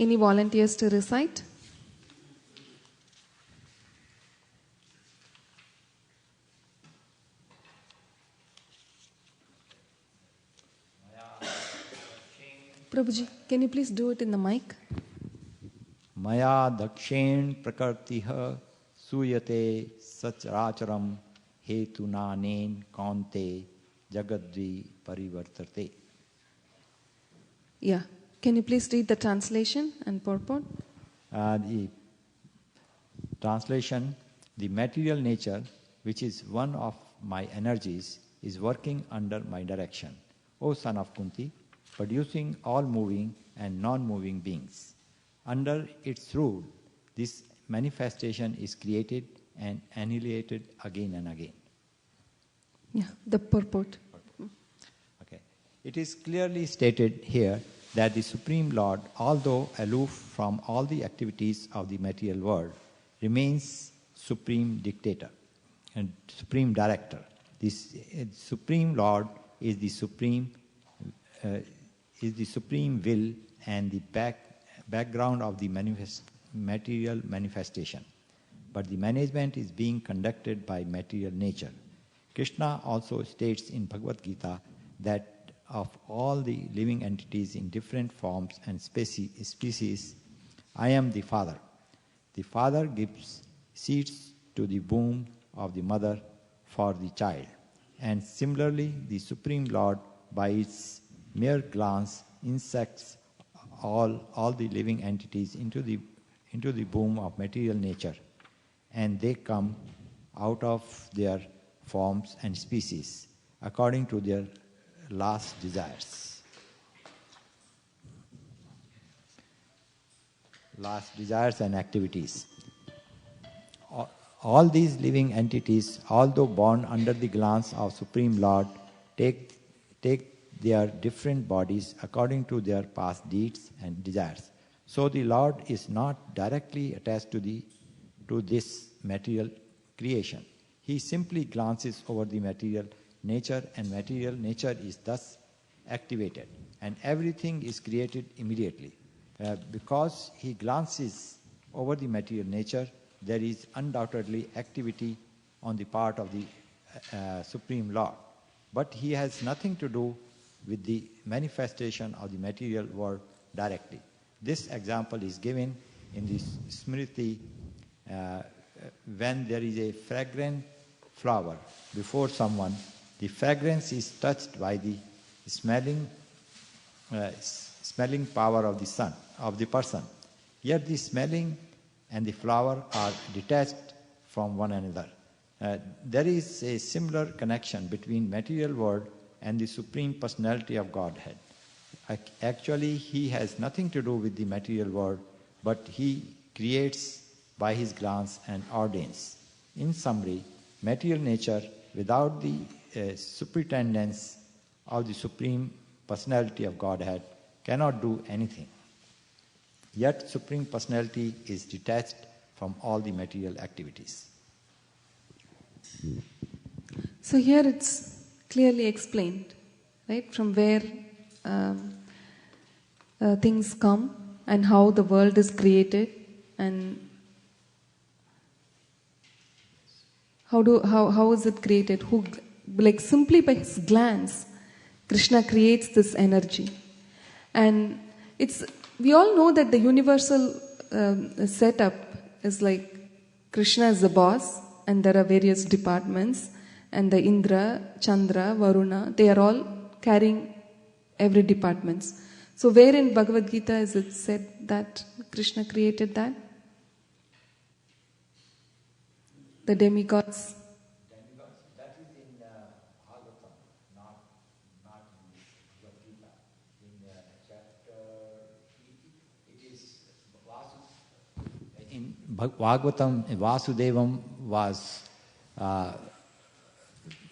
Speaker 1: Any volunteers to recite? Prabhuji, can you please do it in the mic?
Speaker 9: Maya dakshen prakartiha suyate sacharacharam hetunanen kante jagadvi parivartate.
Speaker 1: Yeah. Can you please read the translation and purport?
Speaker 9: The translation: the material nature, which is one of my energies, is working under my direction, O son of Kunti, producing all moving and non-moving beings. Under its rule, this manifestation is created and annihilated again and again.
Speaker 1: Yeah, the purport.
Speaker 9: Okay. It is clearly stated here that the Supreme Lord, although aloof from all the activities of the material world, remains Supreme Dictator and Supreme Director. This Supreme Lord is the supreme will and the background of the material manifestation. But the management is being conducted by material nature. Krishna also states in Bhagavad Gita that of all the living entities in different forms and species, I am the Father. The Father gives seeds to the womb of the mother for the child. And similarly, the Supreme Lord, by its mere glance, insects all the living entities into the womb of material nature, and they come out of their forms and species according to their last desires. Last desires and activities. All these living entities, although born under the glance of Supreme Lord, take their different bodies according to their past deeds and desires. So the Lord is not directly attached to this material creation. He simply glances over the material nature, and material nature is thus activated, and everything is created immediately. Because he glances over the material nature, there is undoubtedly activity on the part of the Supreme Lord. But he has nothing to do with the manifestation of the material world directly. This example is given in the Smriti when there is a fragrant flower before someone. The fragrance is touched by the smelling power of the person. Yet the smelling and the flower are detached from one another. There is a similar connection between material world and the Supreme Personality of Godhead. Actually, he has nothing to do with the material world, but he creates by his glance and ordains. In summary, material nature without the superintendence of the Supreme Personality of Godhead cannot do anything. Yet Supreme Personality is detached from all the material activities.
Speaker 1: So here it's clearly explained, right, from where things come and how the world is created, and how is it created? Like simply by his glance, Krishna creates this energy, and we all know that the universal setup is like Krishna is the boss, and there are various departments, and the Indra, Chandra, Varuna, they are all carrying every departments. So where in Bhagavad Gita is it said that Krishna created that? The demigods
Speaker 9: Bhagavatam, Vasudevam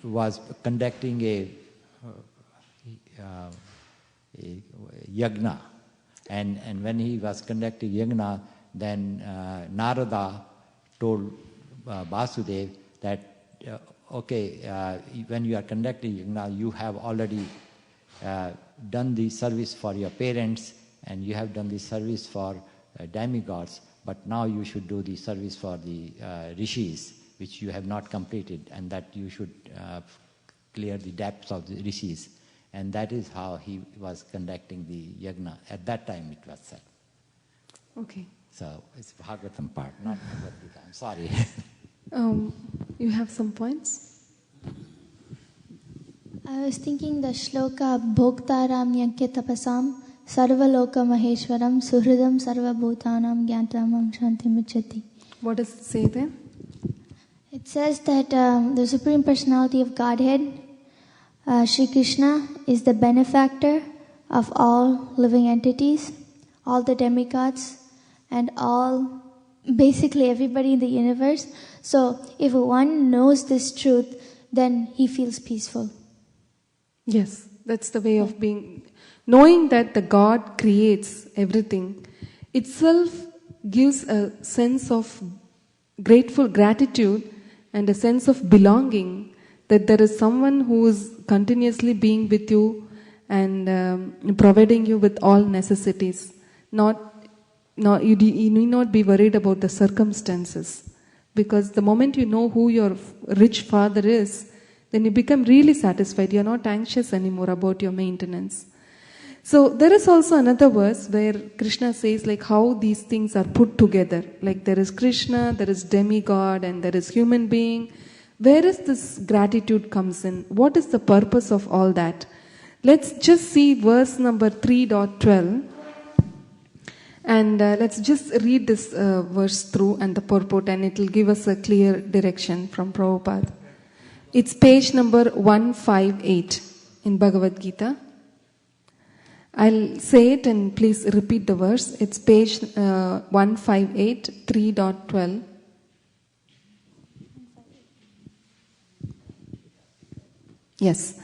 Speaker 9: was conducting a yagna, and when he was conducting yagna, then Narada told Vasudev that when you are conducting yagna, you have already done the service for your parents and you have done the service for demigods, but now you should do the service for the rishis, which you have not completed, and that you should clear the depths of the rishis. And that is how he was conducting the yagna. At that time it was said.
Speaker 1: Okay.
Speaker 9: So it's Bhagavatam part, not Bhagavad Gita. I'm sorry.
Speaker 1: You have some points?
Speaker 3: I was thinking the shloka Bhoktaram Yankya Tapasam Sarvaloka Maheshwaram Suhridam Sarva Bhutanam Gyantamam Shantimuchati.
Speaker 1: What does it say there?
Speaker 3: It says that the Supreme Personality of Godhead, Sri Krishna, is the benefactor of all living entities, all the demigods, and basically everybody in the universe. So if one knows this truth, then he feels peaceful.
Speaker 1: Yes, that's the way of being. Knowing that the God creates everything itself gives a sense of gratitude and a sense of belonging, that there is someone who is continuously being with you and providing you with all necessities. You need not be worried about the circumstances, because the moment you know who your rich father is, then you become really satisfied. You are not anxious anymore about your maintenance. So there is also another verse where Krishna says like how these things are put together. Like there is Krishna, there is demigod, and there is human being. Where is this gratitude comes in? What is the purpose of all that? Let's just see verse number 3.12. And let's just read this verse through and the purport, and it will give us a clear direction from Prabhupada. It's page number 158 in Bhagavad Gita. I'll say it and please repeat the verse. It's page 158, 3.12. Yes.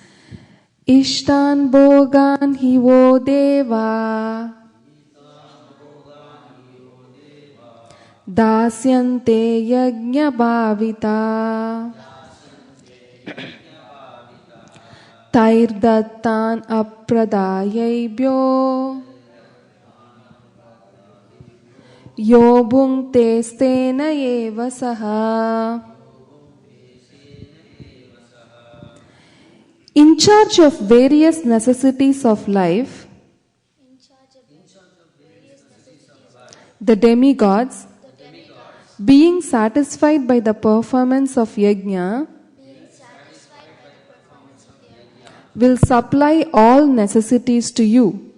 Speaker 1: Ishtan Bhogan Hivo Deva Dasyante Yajna Bhavita Tairdattan Apradayebhyo Yobung Testena Eva Saha. In charge of various necessities of life, the demigods, being satisfied by the performance of yajna, will supply all necessities to you.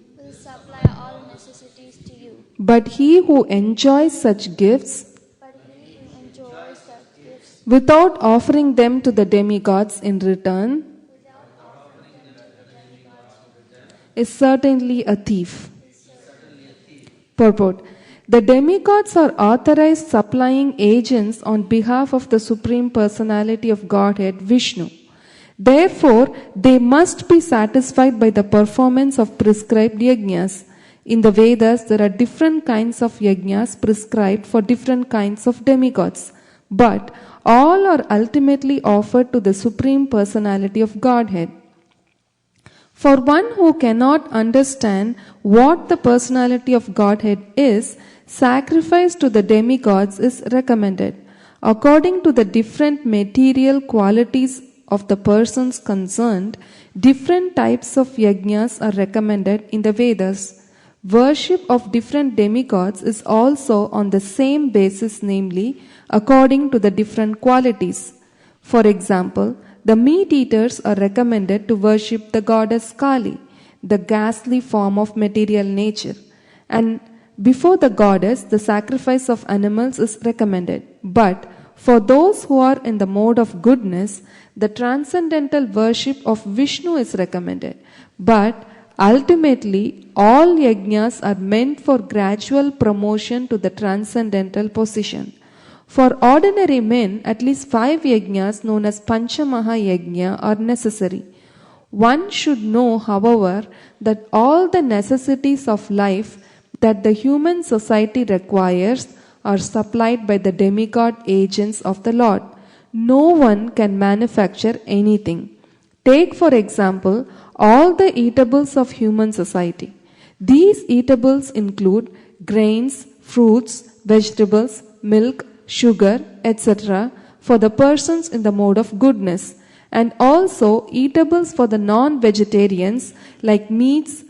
Speaker 1: But he who enjoys such gifts without offering them to the demigods in return is certainly a thief. Purport. The demigods are authorized supplying agents on behalf of the Supreme Personality of Godhead, Vishnu. Therefore, they must be satisfied by the performance of prescribed yajnas. In the Vedas, there are different kinds of yajnas prescribed for different kinds of demigods, but all are ultimately offered to the Supreme Personality of Godhead. For one who cannot understand what the personality of Godhead is, sacrifice to the demigods is recommended. According to the different material qualities of the persons concerned, different types of yajnas are recommended in the Vedas. Worship of different demigods is also on the same basis, namely, according to the different qualities. For example, the meat eaters are recommended to worship the goddess Kali, the ghastly form of material nature. And before the goddess, the sacrifice of animals is recommended. But for those who are in the mode of goodness, the transcendental worship of Vishnu is recommended. But ultimately all yajnas are meant for gradual promotion to the transcendental position. For ordinary men, at least 5 yajnas known as Panchamaha Yajna are necessary. One should know, however, that all the necessities of life that the human society requires are supplied by the demigod agents of the Lord. No one can manufacture anything. Take, for example, all the eatables of human society. These eatables include grains, fruits, vegetables, milk, sugar, etc. for the persons in the mode of goodness, and also eatables for the non-vegetarians like meats,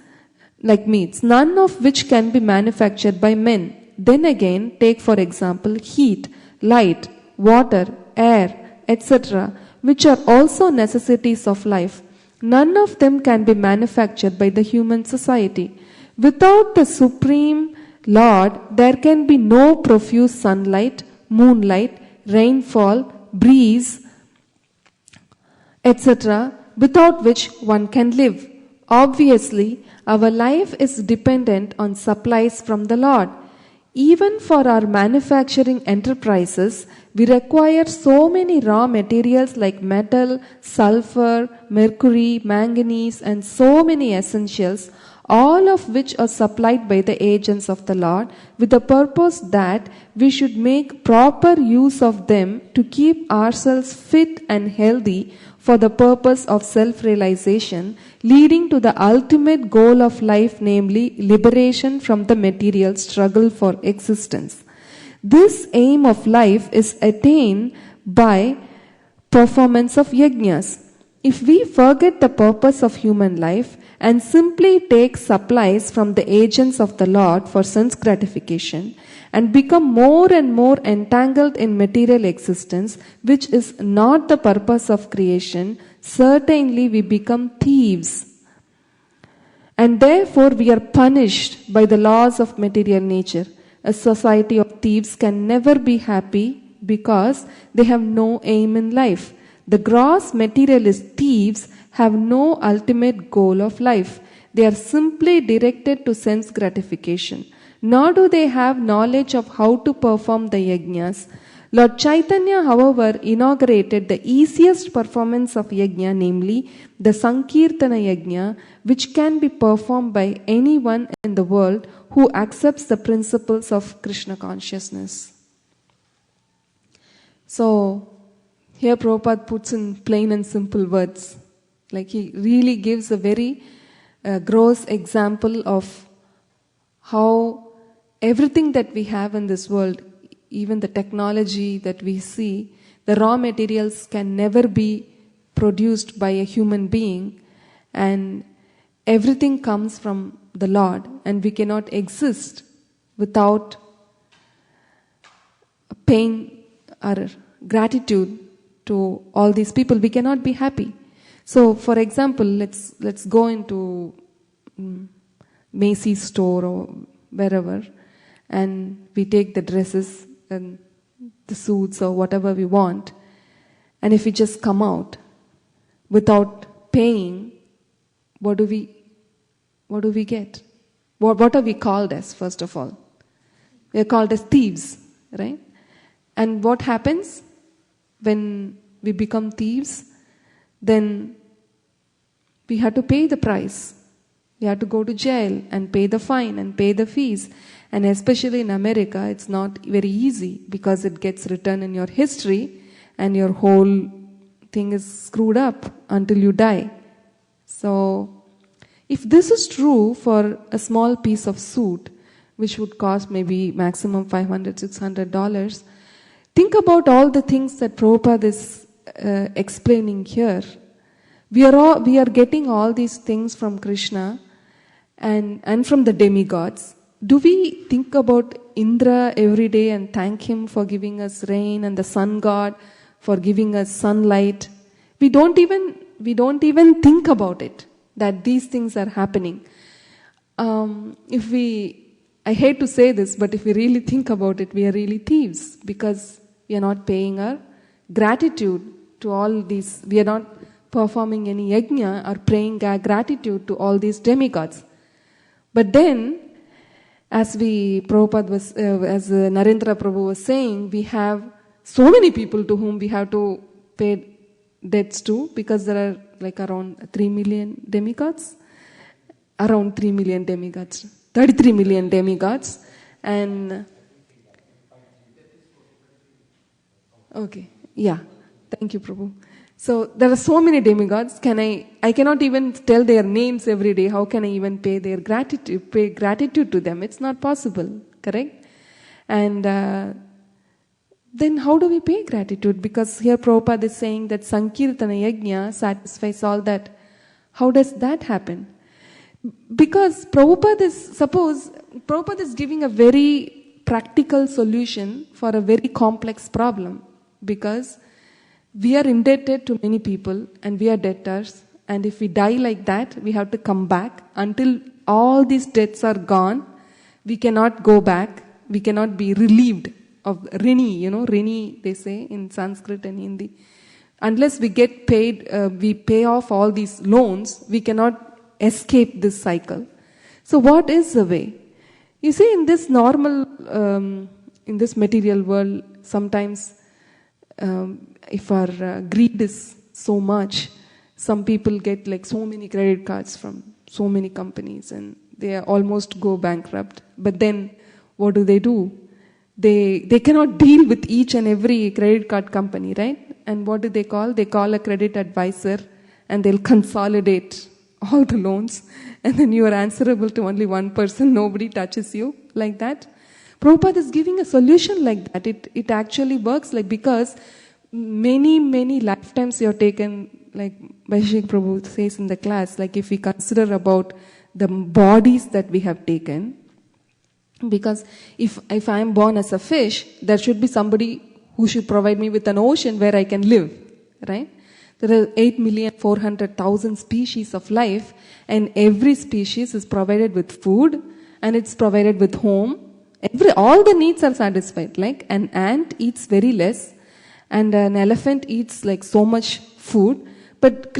Speaker 1: none of which can be manufactured by men. Then again, take for example heat, light, water, air, etc., which are also necessities of life. None of them can be manufactured by the human society. Without the Supreme Lord, there can be no profuse sunlight, moonlight, rainfall, breeze, etc., without which one can live. Obviously, our life is dependent on supplies from the Lord. Even for our manufacturing enterprises, we require so many raw materials like metal, sulfur, mercury, manganese, and so many essentials, all of which are supplied by the agents of the Lord, with the purpose that we should make proper use of them to keep ourselves fit and healthy for the purpose of self-realization, leading to the ultimate goal of life, namely liberation from the material struggle for existence. This aim of life is attained by performance of yajnas. If we forget the purpose of human life and simply take supplies from the agents of the Lord for sense gratification and become more and more entangled in material existence, which is not the purpose of creation, certainly we become thieves. And therefore we are punished by the laws of material nature. A society of thieves can never be happy because they have no aim in life. The gross materialist thieves have no ultimate goal of life. They are simply directed to sense gratification. Nor do they have knowledge of how to perform the yajnas. Lord Chaitanya, however, inaugurated the easiest performance of yajna, namely the Sankirtana yajna, which can be performed by anyone in the world who accepts the principles of Krishna consciousness. So, here Prabhupada puts in plain and simple words. Like he really gives a very gross example of how everything that we have in this world, even the technology that we see, the raw materials can never be produced by a human being, and everything comes from the Lord, and we cannot exist without paying our gratitude to all these people. We cannot be happy. So, for example, let's go into Macy's store or wherever, and we take the dresses and the suits or whatever we want, and if we just come out without paying, what do we get? What are we called as, first of all? We are called as thieves, right? And what happens when we become thieves? Then we have to pay the price. We have to go to jail and pay the fine and pay the fees. And especially in America, it's not very easy because it gets written in your history and your whole thing is screwed up until you die. So, if this is true for a small piece of suit, which would cost maybe maximum $500, $600, think about all the things that Prabhupada is explaining here. We are getting all these things from Krishna and from the demigods. Do we think about Indra every day and thank him for giving us rain, and the sun god for giving us sunlight? We don't even think about it, that these things are happening. I hate to say this, but if we really think about it, we are really thieves, because we are not paying our gratitude to all these. We are not performing any yajna or praying gratitude to all these demigods. But then, as Prabhupada was, as Narendra Prabhu was saying, we have so many people to whom we have to pay debts to, because there are like around 3 million demigods. Around 3 million demigods. 33 million demigods. And okay, yeah. Thank you, Prabhu. So there are so many demigods. I cannot even tell their names every day. How can I even pay gratitude to them? It's not possible, correct? And then how do we pay gratitude? Because here Prabhupada is saying that Sankirtana Yajna satisfies all that. How does that happen? Because Prabhupada is giving a very practical solution for a very complex problem. Because we are indebted to many people and we are debtors, and if we die like that, we have to come back. Until all these debts are gone, we cannot go back, we cannot be relieved of rini, rini they say in Sanskrit and Hindi. Unless we get paid, we pay off all these loans, we cannot escape this cycle. So what is the way? You see, in this normal, in this material world, sometimes if our greed is so much, some people get like so many credit cards from so many companies and they almost go bankrupt. But then what do? They cannot deal with each and every credit card company, right? And what do they call? They call a credit advisor and they'll consolidate all the loans, and then you are answerable to only one person, nobody touches you like that. Prabhupada is giving a solution like that. It actually works because many lifetimes you are taken, like Vaishik Prabhu says in the class, like if we consider about the bodies that we have taken, because if I am born as a fish, there should be somebody who should provide me with an ocean where I can live, right? There are 8,400,000 species of life, and every species is provided with food and it's provided with home. All the needs are satisfied. Like an ant eats very less and an elephant eats like so much food, but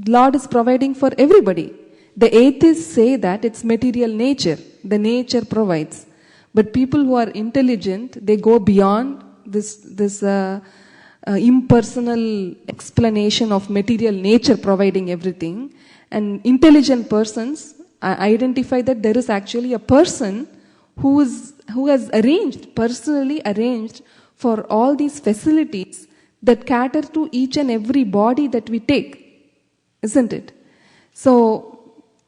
Speaker 1: Lord is providing for everybody. The atheists say that it's material nature, the nature provides. But people who are intelligent, they go beyond this impersonal explanation of material nature providing everything, and intelligent persons identify that there is actually a person who has personally arranged for all these facilities that cater to each and every body that we take, isn't it? So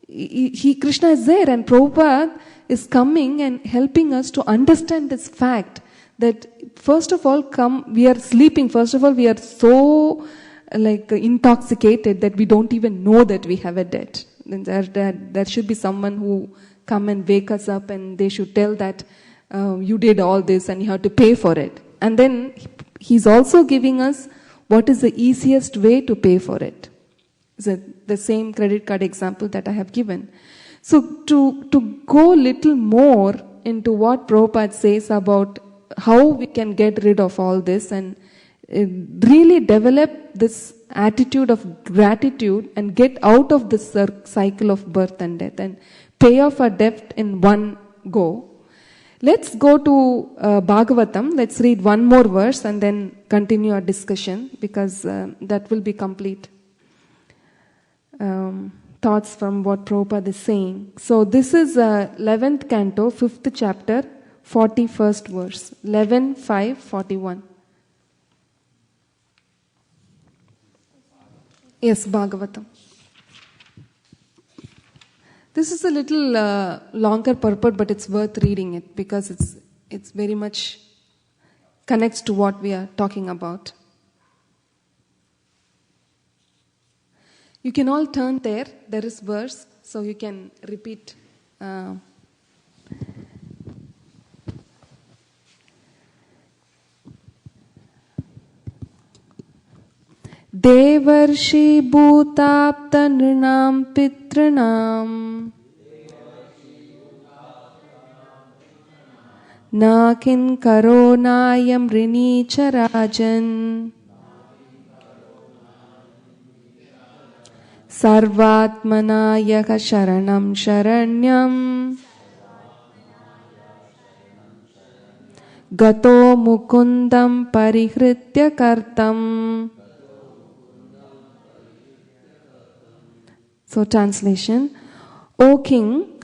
Speaker 1: Krishna is there, and Prabhupada is coming and helping us to understand this fact that first of all, we are sleeping. First of all, we are so intoxicated that we don't even know that we have a debt. Then there should be someone who come and wake us up, and they should tell that you did all this and you have to pay for it. And then he's also giving us what is the easiest way to pay for it. The same credit card example that I have given. So to go little more into what Prabhupada says about how we can get rid of all this and really develop this attitude of gratitude and get out of this cycle of birth and death and pay off our debt in one go. Let's go to Bhagavatam. Let's read one more verse and then continue our discussion, because that will be complete thoughts from what Prabhupada is saying. So this is 11th canto, 5th chapter, 41st verse. 11:5:41. Yes, Bhagavatam. This is a little longer purport, but it's worth reading it because it's very much connects to what we are talking about. You can all turn there. There is verse, so you can repeat. Devarshi bhutapta nrinam pitranam nakin karonayam rini charajan Sarvatmanayaka sharanam sharanyam Gato mukundam parihritya kartam. So translation, O king,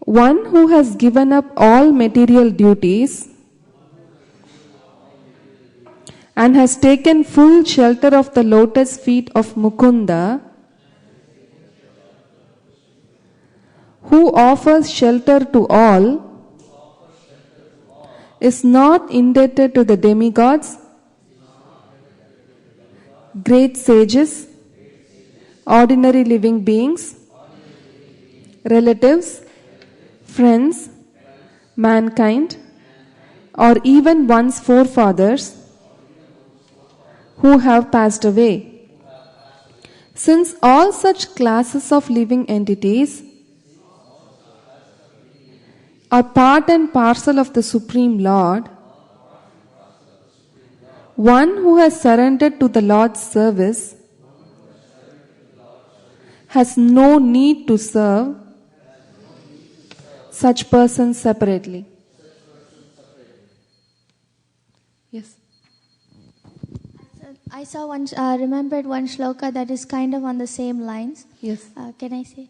Speaker 1: one who has given up all material duties and has taken full shelter of the lotus feet of Mukunda, who offers shelter to all, is not indebted to the demigods, great sages, ordinary living beings, relatives, friends, mankind, or even one's forefathers who have passed away. Since all such classes of living entities are part and parcel of the Supreme Lord, one who has surrendered to the Lord's service has no need to serve such persons separately. Yes.
Speaker 3: I saw one, remembered one shloka that is kind of on the same lines.
Speaker 1: Yes.
Speaker 3: Can I say?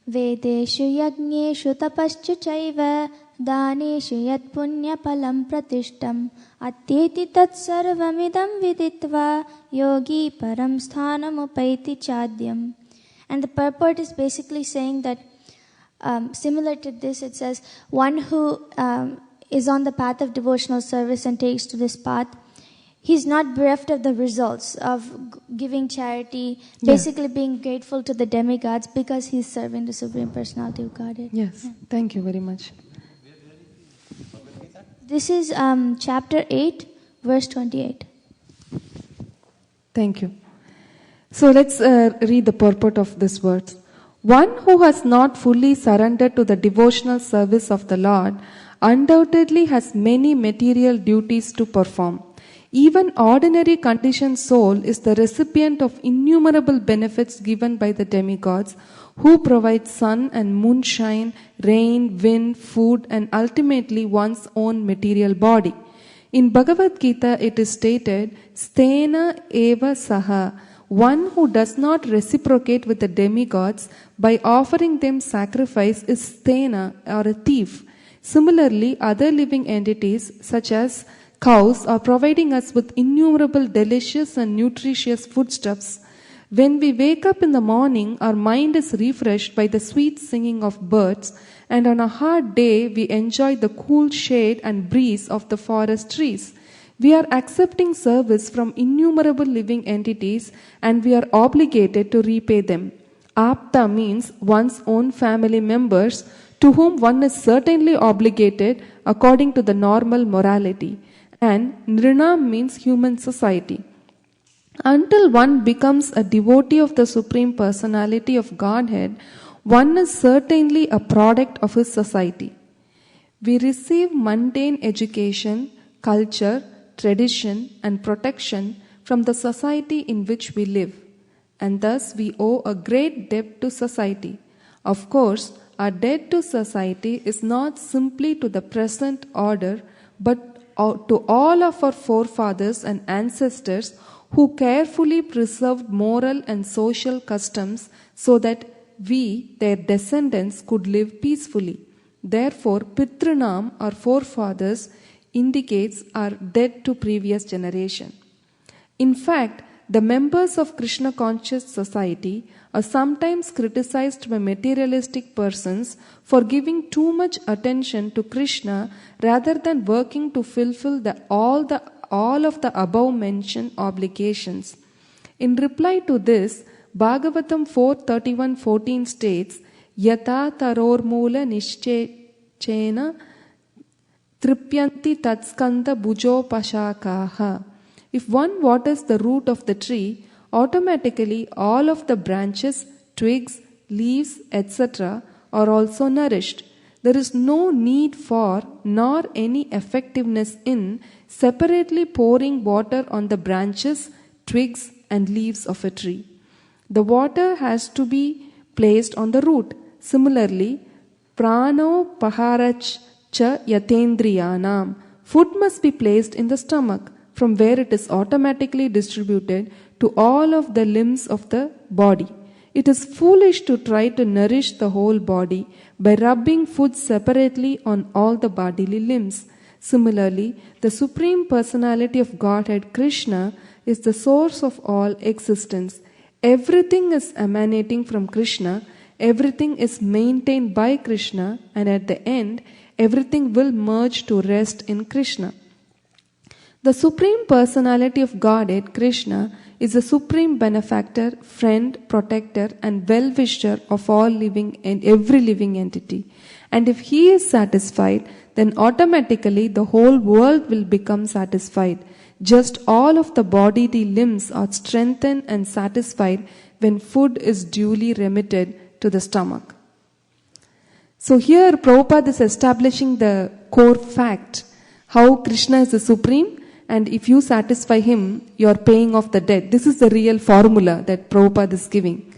Speaker 3: Vedeshu yagneshu tapaschu chaiva daneshu yat punya palam pratishtam atyeti tat sarvamidam viditva yogi param sthanam upaiti chadyam. And the purport is basically saying that, similar to this, it says, one who is on the path of devotional service and takes to this path, he's not bereft of the results of giving charity, basically being grateful to the demigods because he's serving the Supreme Personality of Godhead.
Speaker 1: Yes, thank you very much.
Speaker 3: This is chapter 8, verse 28.
Speaker 1: Thank you. So let's read the purport of this verse. One who has not fully surrendered to the devotional service of the Lord undoubtedly has many material duties to perform. Even ordinary conditioned soul is the recipient of innumerable benefits given by the demigods, who provide sun and moonshine, rain, wind, food, and ultimately one's own material body. In Bhagavad Gita it is stated, Sthena eva saha, one who does not reciprocate with the demigods by offering them sacrifice is sthena, or a thief. Similarly, other living entities such as cows are providing us with innumerable delicious and nutritious foodstuffs. When we wake up in the morning, our mind is refreshed by the sweet singing of birds, and on a hot day, we enjoy the cool shade and breeze of the forest trees. We are accepting service from innumerable living entities, and we are obligated to repay them. Apta means one's own family members, to whom one is certainly obligated according to the normal morality. And Nrinam means human society. Until one becomes a devotee of the Supreme Personality of Godhead, one is certainly a product of his society. We receive mundane education, culture, tradition, and protection from the society in which we live, and thus we owe a great debt to society. Of course, our debt to society is not simply to the present order, but to all of our forefathers and ancestors who carefully preserved moral and social customs so that we, their descendants, could live peacefully. Therefore, Pitranam, our forefathers, indicates our debt to previous generation. In fact, the members of Krishna conscious society are sometimes criticized by materialistic persons for giving too much attention to Krishna rather than working to fulfill all of the above mentioned obligations. In reply to this, Bhagavatam 4:31-14 states, Yata tarormula nishchena tripyanti tatskanda bhujopashakaha. If one waters the root of the tree, automatically all of the branches, twigs, leaves, etc. are also nourished. There is no need for, nor any effectiveness in, separately pouring water on the branches, twigs, and leaves of a tree. The water has to be placed on the root. Similarly, prano paharach cha yatendriyanam. Food must be placed in the stomach, from where it is automatically distributed to all of the limbs of the body. It is foolish to try to nourish the whole body by rubbing food separately on all the bodily limbs. Similarly, the Supreme Personality of Godhead, Krishna, is the source of all existence. Everything is emanating from Krishna, everything is maintained by Krishna, and at the end, everything will merge to rest in Krishna. The Supreme Personality of Godhead, Krishna, is the supreme benefactor, friend, protector, and well-wisher of all living and every living entity. And if he is satisfied, then automatically the whole world will become satisfied. Just all of the bodily limbs are strengthened and satisfied when food is duly remitted to the stomach. So here Prabhupada is establishing the core fact, how Krishna is the supreme, and if you satisfy him, you are paying off the debt. This is the real formula that Prabhupada is giving.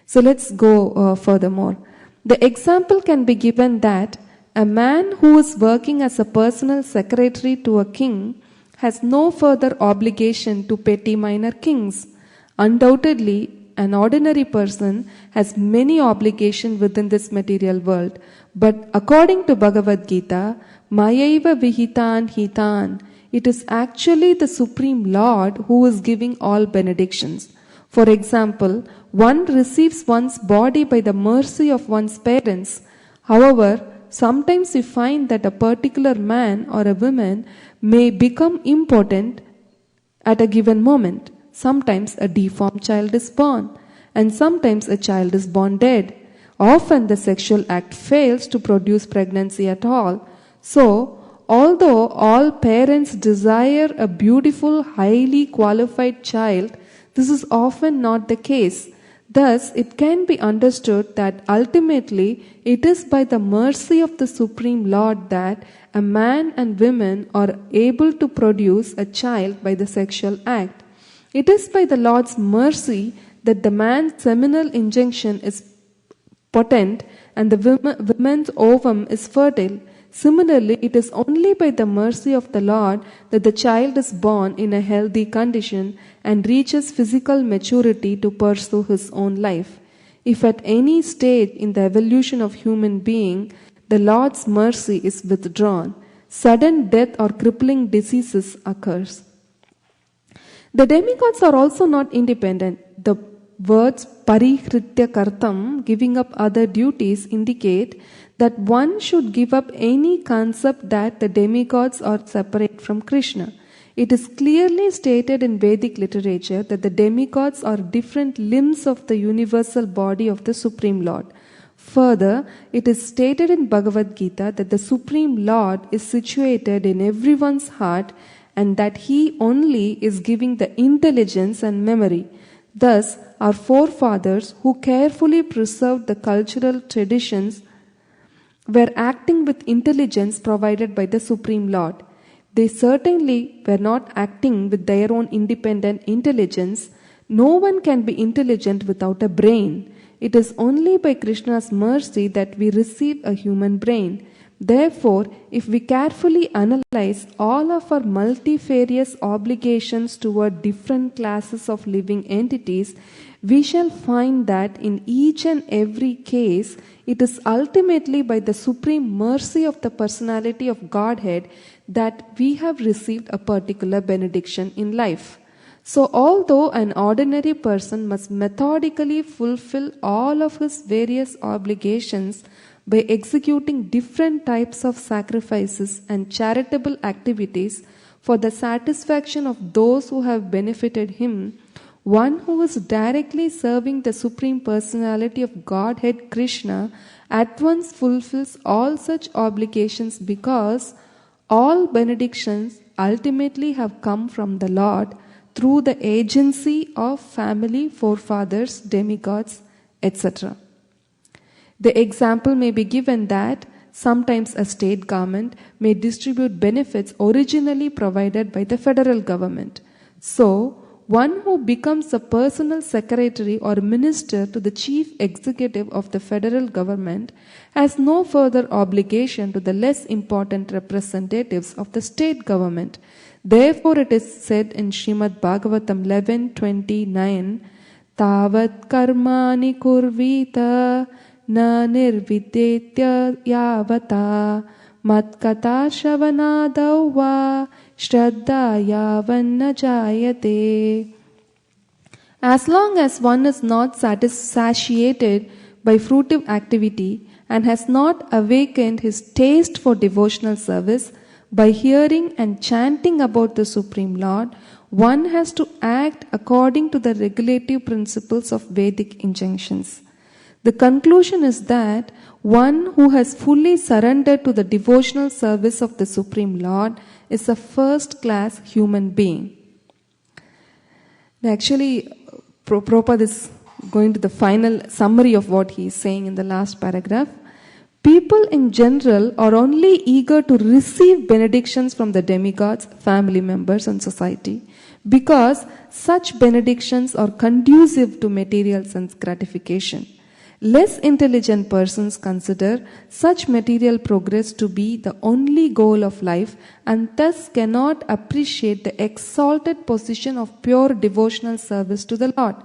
Speaker 1: So let's go furthermore. The example can be given that a man who is working as a personal secretary to a king has no further obligation to petty minor kings. Undoubtedly, an ordinary person has many obligations within this material world. But according to Bhagavad Gita, Mayaiva Vihitan Hitan, it is actually the Supreme Lord who is giving all benedictions. For example, one receives one's body by the mercy of one's parents. However, sometimes we find that a particular man or a woman may become impotent at a given moment. Sometimes a deformed child is born, and sometimes a child is born dead. Often the sexual act fails to produce pregnancy at all. So, although all parents desire a beautiful, highly qualified child, this is often not the case. Thus, it can be understood that ultimately it is by the mercy of the Supreme Lord that a man and woman are able to produce a child by the sexual act. It is by the Lord's mercy that the man's seminal injunction is potent and the woman's ovum is fertile. Similarly, it is only by the mercy of the Lord that the child is born in a healthy condition and reaches physical maturity to pursue his own life. If at any stage in the evolution of human being, the Lord's mercy is withdrawn, sudden death or crippling diseases occurs. The demigods are also not independent. The words parihritya kartam, giving up other duties, indicate that one should give up any concept that the demigods are separate from Krishna. It is clearly stated in Vedic literature that the demigods are different limbs of the universal body of the Supreme Lord. Further, it is stated in Bhagavad Gita that the Supreme Lord is situated in everyone's heart and that He only is giving the intelligence and memory. Thus, our forefathers, who carefully preserved the cultural traditions, were acting with intelligence provided by the Supreme Lord. They certainly were not acting with their own independent intelligence. No one can be intelligent without a brain. It is only by Krishna's mercy that we receive a human brain. Therefore, if we carefully analyze all of our multifarious obligations toward different classes of living entities, we shall find that in each and every case, it is ultimately by the supreme mercy of the personality of Godhead that we have received a particular benediction in life. So, although an ordinary person must methodically fulfill all of his various obligations by executing different types of sacrifices and charitable activities for the satisfaction of those who have benefited him, one who is directly serving the Supreme Personality of Godhead Krishna at once fulfills all such obligations because all benedictions ultimately have come from the Lord through the agency of family, forefathers, demigods, etc. The example may be given that sometimes a state government may distribute benefits originally provided by the federal government. So, one who becomes the personal secretary or minister to the chief executive of the federal government has no further obligation to the less important representatives of the state government. Therefore, it is said in Srimad Bhagavatam 11:29, Tavat karmani kurvita na nirvidetya yavata matkata shavanadauva shraddha yavanna jayate. As long as one is not satiated by fruitive activity and has not awakened his taste for devotional service by hearing and chanting about the Supreme Lord, one has to act according to the regulative principles of Vedic injunctions. The conclusion is that one who has fully surrendered to the devotional service of the Supreme Lord is a first-class human being. Actually, Prabhupada is going to the final summary of what he is saying in the last paragraph. People in general are only eager to receive benedictions from the demigods, family members, and society because such benedictions are conducive to material sense gratification. Less intelligent persons consider such material progress to be the only goal of life and thus cannot appreciate the exalted position of pure devotional service to the Lord.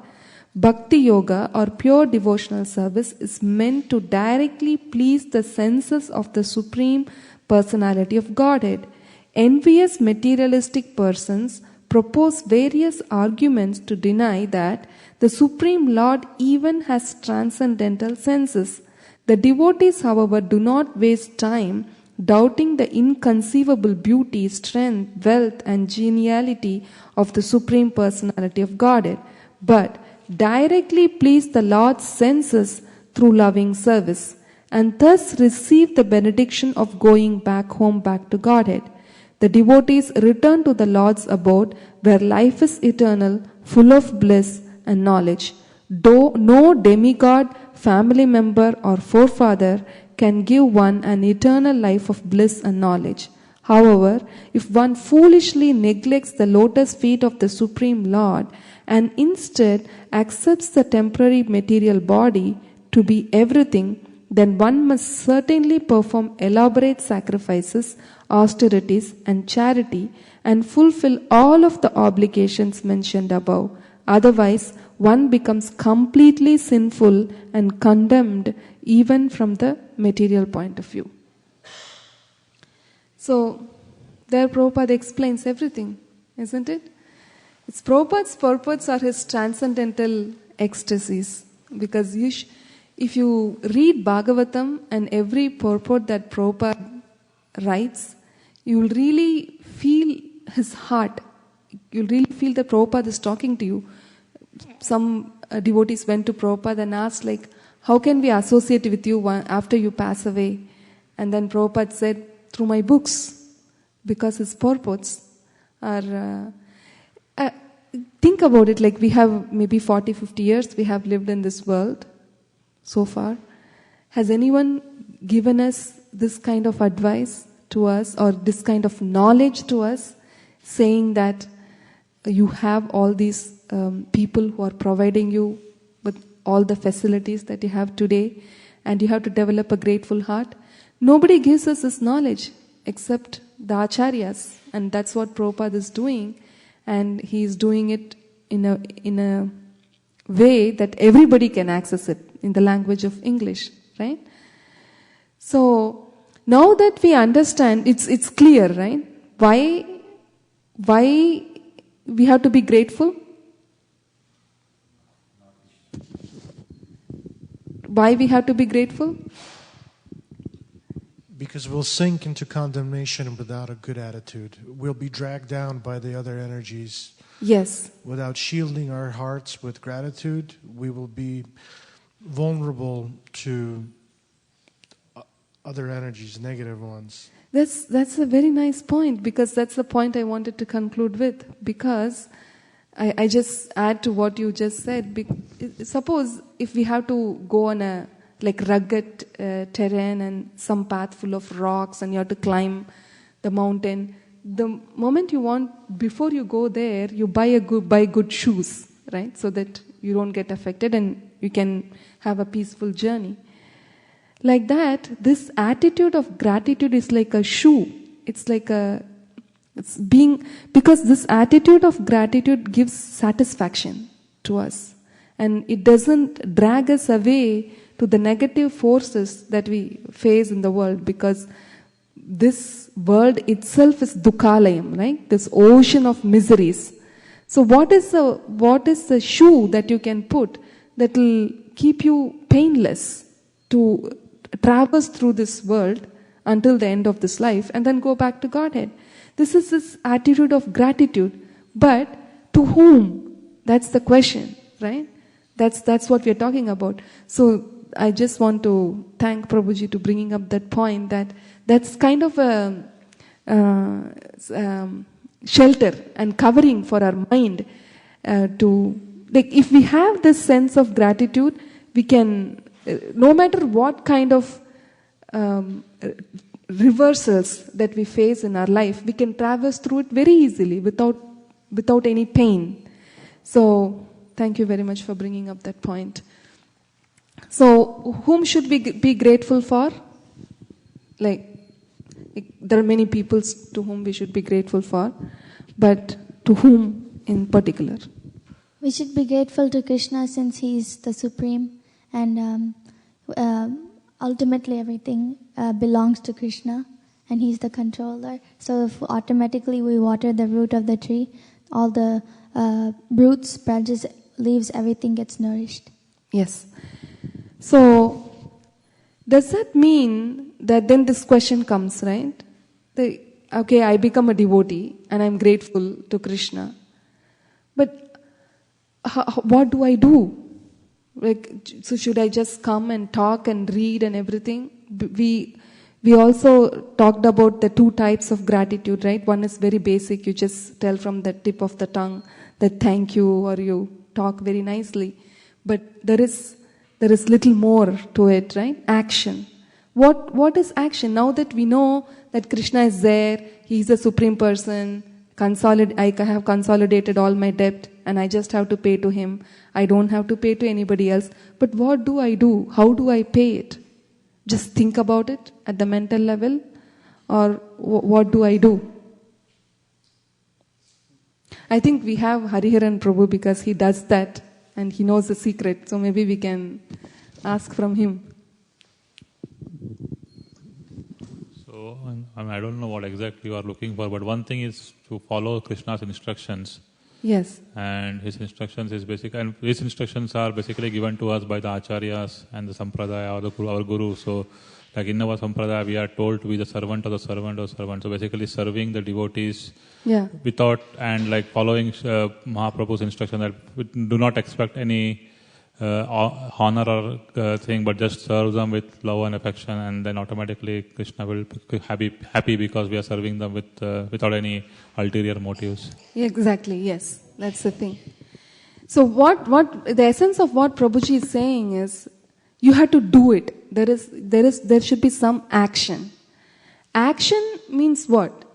Speaker 1: Bhakti Yoga or pure devotional service is meant to directly please the senses of the Supreme Personality of Godhead. Envious materialistic persons propose various arguments to deny that the Supreme Lord even has transcendental senses. The devotees, however, do not waste time doubting the inconceivable beauty, strength, wealth, and geniality of the Supreme Personality of Godhead, but directly please the Lord's senses through loving service, and thus receive the benediction of going back home, back to Godhead. The devotees return to the Lord's abode where life is eternal, full of bliss and knowledge. Though no demigod, family member or forefather can give one an eternal life of bliss and knowledge. However, if one foolishly neglects the lotus feet of the Supreme Lord and instead accepts the temporary material body to be everything, then one must certainly perform elaborate sacrifices, austerities, and charity and fulfill all of the obligations mentioned above. Otherwise, one becomes completely sinful and condemned even from the material point of view. So, there Prabhupada explains everything, isn't it? It's Prabhupada's purports are his transcendental ecstasies. Because if you read Bhagavatam and every purport that Prabhupada writes, you will really feel his heart. You'll really feel that Prabhupada is talking to you. Some devotees went to Prabhupada and asked, like, how can we associate with you after you pass away? And then Prabhupada said, through my books, because his purports are... think about it, like we have maybe 40, 50 years we have lived in this world so far. Has anyone given us this kind of advice to us or this kind of knowledge to us, saying that you have all these people who are providing you with all the facilities that you have today and you have to develop a grateful heart? Nobody gives us this knowledge except the acharyas, and that's what Prabhupada is doing, and he is doing it in a way that everybody can access it in the language of English, right? So now that we understand, it's clear, right? Why we have to be grateful? Why we have to be grateful?
Speaker 8: Because we'll sink into condemnation without a good attitude. We'll be dragged down by the other energies.
Speaker 1: Yes.
Speaker 8: Without shielding our hearts with gratitude, we will be vulnerable to other energies, negative ones.
Speaker 1: That's a very nice point, because that's the point I wanted to conclude with. Because I just add to what you just said. Suppose if we have to go on a rugged terrain and some path full of rocks and you have to climb the mountain, the moment you want, before you go there, you buy good shoes, right? So that you don't get affected and you can have a peaceful journey. Like that, this attitude of gratitude is like a shoe. Because this attitude of gratitude gives satisfaction to us. And it doesn't drag us away to the negative forces that we face in the world, because this world itself is dukhalayam, right? This ocean of miseries. So what is the shoe that you can put that will keep you painless to traverse through this world until the end of this life and then go back to Godhead? This is this attitude of gratitude. But to whom? That's the question, right? That's what we are talking about. So I just want to thank Prabhuji to bringing up that point, that's kind of a shelter and covering for our mind if we have this sense of gratitude, we can, no matter what kind of reversals that we face in our life, we can traverse through it very easily without any pain. So thank you very much for bringing up that point. So whom should we be grateful for? There are many people to whom we should be grateful for, but to whom in particular?
Speaker 3: We should be grateful to Krishna since he is the supreme, and ultimately everything belongs to Krishna and he's the controller. So if automatically we water the root of the tree, all the roots, branches, leaves, everything gets nourished.
Speaker 1: Yes. So does that mean that then this question comes, right? Okay, I become a devotee and I'm grateful to Krishna. But what do I do? So should I just come and talk and read and everything? We also talked about the two types of gratitude, right? One is very basic. You just tell from the tip of the tongue that thank you, or you talk very nicely. But there is little more to it, right? Action. What is action? Now that we know that Krishna is there, He is the Supreme Person, I have consolidated all my debt and I just have to pay to Him. I don't have to pay to anybody else. But what do I do? How do I pay it? Just think about it at the mental level? Or what do I do? I think we have Hariharan Prabhu because he does that and he knows the secret. So maybe we can ask from him.
Speaker 11: So, I don't know what exactly you are looking for, but one thing is to follow Krishna's instructions.
Speaker 1: Yes.
Speaker 11: And His instructions are basically given to us by the acharyas and the sampradaya or our guru. So, like in our sampradaya, we are told to be the servant of the servant of servant. So basically serving the devotees without, and like following Mahaprabhu's instruction that we do not expect any honor or thing, but just serve them with love and affection, and then automatically Krishna will be happy because we are serving them without any ulterior motives.
Speaker 1: Exactly, yes. That's the thing. So what the essence of what Prabhuji is saying is, you have to do it. There should be some action. Action means what?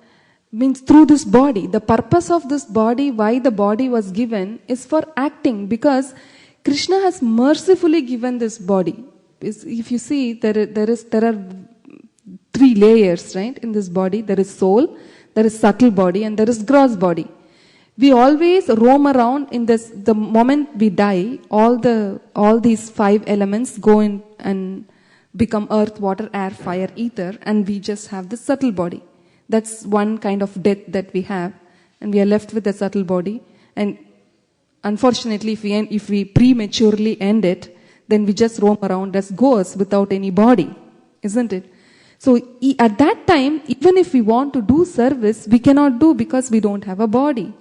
Speaker 1: Means through this body. The purpose of this body, why the body was given, is for acting, because Krishna has mercifully given this body. If you see, there are three layers, right, in this body. There is soul, there is subtle body, and there is gross body. We always roam around in this. The moment we die, all these five elements go in and become earth, water, air, fire, ether, and we just have the subtle body. That's one kind of death that we have, and we are left with the subtle body. And unfortunately, if we prematurely end it, then we just roam around as ghosts without any body, isn't it? So at that time, even if we want to do service, we cannot do because we don't have a body.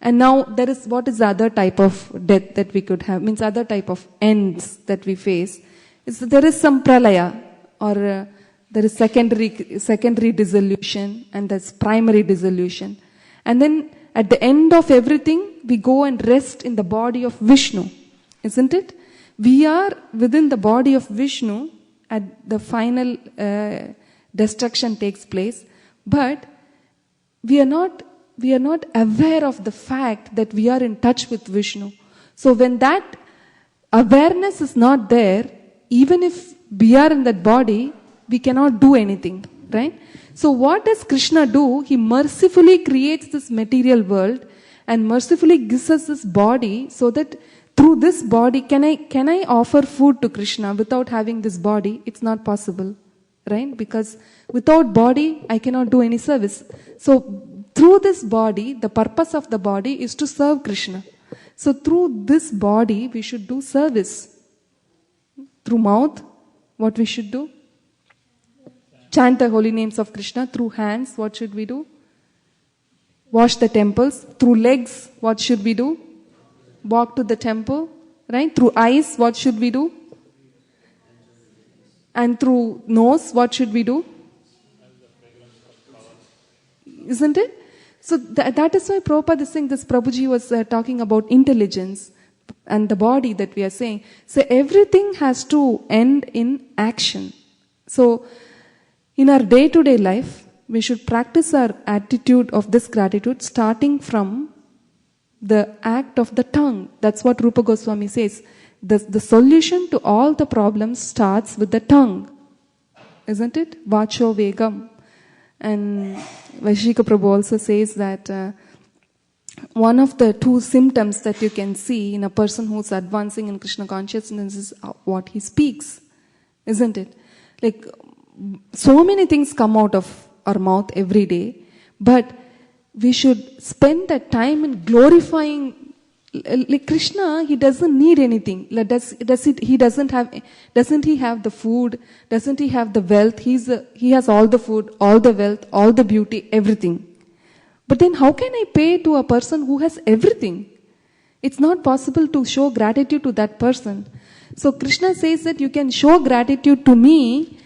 Speaker 1: And now what is the other type of death that we could have? Means other type of ends that we face. There is some pralaya, or there is secondary dissolution, and there's primary dissolution. And then at the end of everything, we go and rest in the body of Vishnu, isn't it? We are within the body of Vishnu at the final destruction takes place. But we are not aware of the fact that we are in touch with Vishnu. So when that awareness is not there, even if we are in that body, we cannot do anything, right? So what does Krishna do? He mercifully creates this material world and mercifully gives us this body, so that through this body, can I offer food to Krishna without having this body? It's not possible, right? Because without body, I cannot do any service. So through this body, the purpose of the body is to serve Krishna. So through this body, we should do service. Through mouth, what we should do? Chant the holy names of Krishna. Through hands, what should we do? Wash the temples. Through legs, what should we do? Walk to the temple, right? Through eyes, what should we do? And through nose, what should we do? Isn't it? So that is why Prabhupada is saying this. Prabhuji was talking about intelligence and the body that we are saying. So everything has to end in action. So in our day-to-day life, we should practice our attitude of this gratitude starting from the act of the tongue. That's what Rupa Goswami says. The solution to all the problems starts with the tongue. Isn't it? Vacho Vegam. And Vaishika Prabhu also says that one of the two symptoms that you can see in a person who's advancing in Krishna consciousness is what he speaks. Isn't it? Like, so many things come out of our mouth every day, but we should spend that time in glorifying. Like Krishna, he doesn't need anything. Doesn't he have the food? Doesn't he have the wealth? He has all the food, all the wealth, all the beauty, everything. But then how can I pay to a person who has everything? It's not possible to show gratitude to that person. So Krishna says that you can show gratitude to me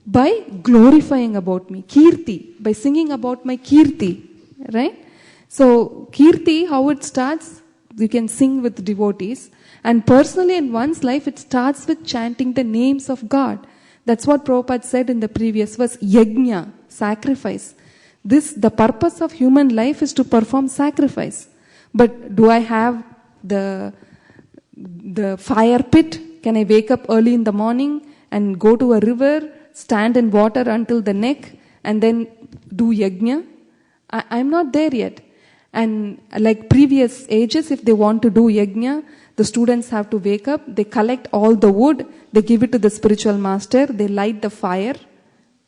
Speaker 1: by glorifying about me. Kirti, by singing about my Kirti. Right? So Kirti, how it starts? You can sing with devotees. And personally in one's life, it starts with chanting the names of God. That's what Prabhupada said in the previous verse. Yajna, sacrifice. The purpose of human life is to perform sacrifice. But do I have the fire pit? Can I wake up early in the morning and go to a river, stand in water until the neck, and then do yajna? I'm not there yet. And like previous ages, if they want to do yajna, the students have to wake up, they collect all the wood, they give it to the spiritual master, they light the fire,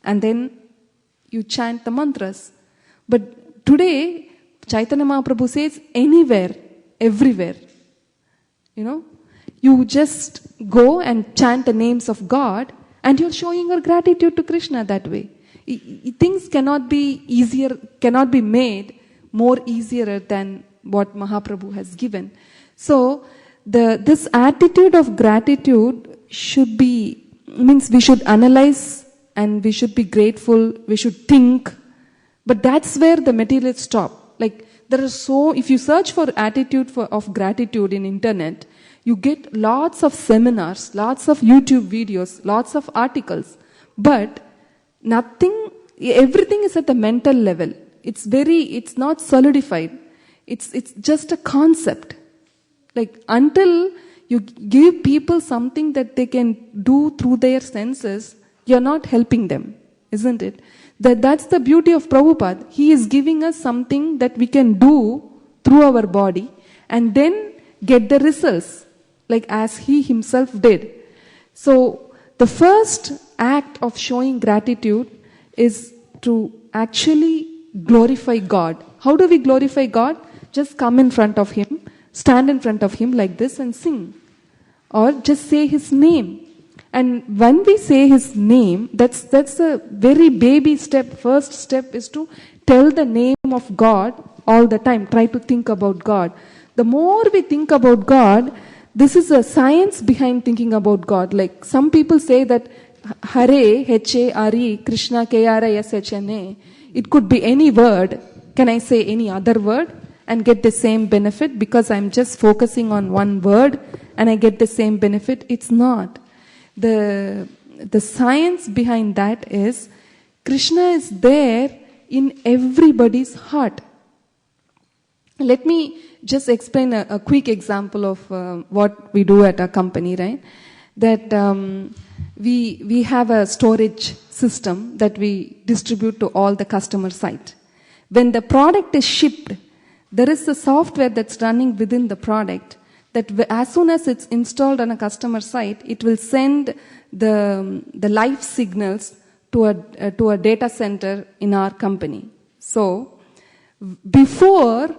Speaker 1: and then you chant the mantras. But today, Chaitanya Mahaprabhu says, anywhere, everywhere. You just go and chant the names of God, and you're showing your gratitude to Krishna that way. Things cannot be made more easier than what Mahaprabhu has given. So this attitude of gratitude means we should analyze and we should be grateful, we should think, but that's where the materialists stop. Like if you search for attitude of gratitude in internet, you get lots of seminars, lots of YouTube videos, lots of articles, but everything is at the mental level. It's not solidified. It's just a concept. Like until you give people something that they can do through their senses, you're not helping them, isn't it? That's the beauty of Prabhupada. He is giving us something that we can do through our body and then get the results, like as he himself did. So the first act of showing gratitude is to actually glorify God. How do we glorify God? Just come in front of Him, stand in front of Him like this and sing. Or just say His name. And when we say His name, that's a very baby step. First step is to tell the name of God all the time. Try to think about God. The more we think about God, this is a science behind thinking about God. Like some people say that Hare, H-A-R-E, Krishna, K-R-I-S-H-N-A. It could be any word. Can I say any other word and get the same benefit because I'm just focusing on one word and I get the same benefit? It's not. The science behind that is Krishna is there in everybody's heart. Let me just explain a quick example of what we do at our company, right? That we have a storage system that we distribute to all the customer site. When the product is shipped, there is a software that's running within the product that as soon as it's installed on a customer site, it will send the live signals to a data center in our company. So before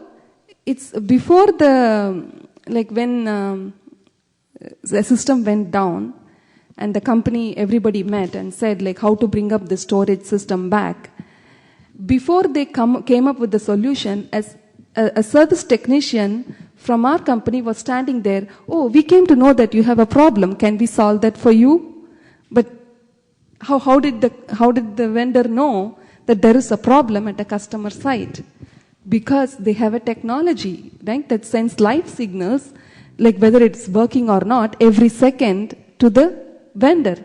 Speaker 1: when the system went down and the company, everybody met and said like how to bring up the storage system back. Before they came up with the solution, as a service technician from our company was standing there. Oh, we came to know that you have a problem. Can we solve that for you? But how did the vendor know that there is a problem at a customer site? Because they have a technology, right, that sends live signals, like whether it's working or not, every second to the vendor.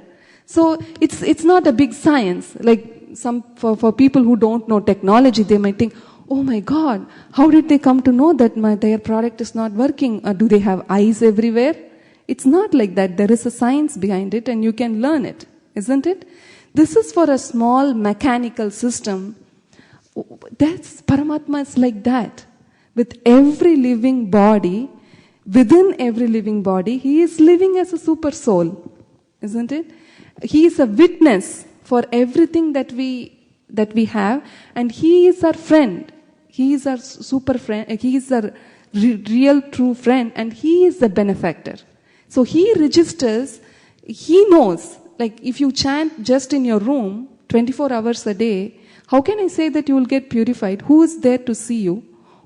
Speaker 1: So it's not a big science. Like for people who don't know technology, they might think, oh my God, how did they come to know that their product is not working? Do they have eyes everywhere? It's not like that. There is a science behind it and you can learn it, isn't it? This is for a small mechanical system. That's Paramatma is like that. With every living body, within every living body, he is living as a super soul, isn't it? He is a witness for everything that we have, and he is our friend. He is our super friend. He is our real true friend, and he is the benefactor. So he registers. He knows. Like if you chant just in your room 24 hours a day, how can I say that you will get purified? Who is there to see you?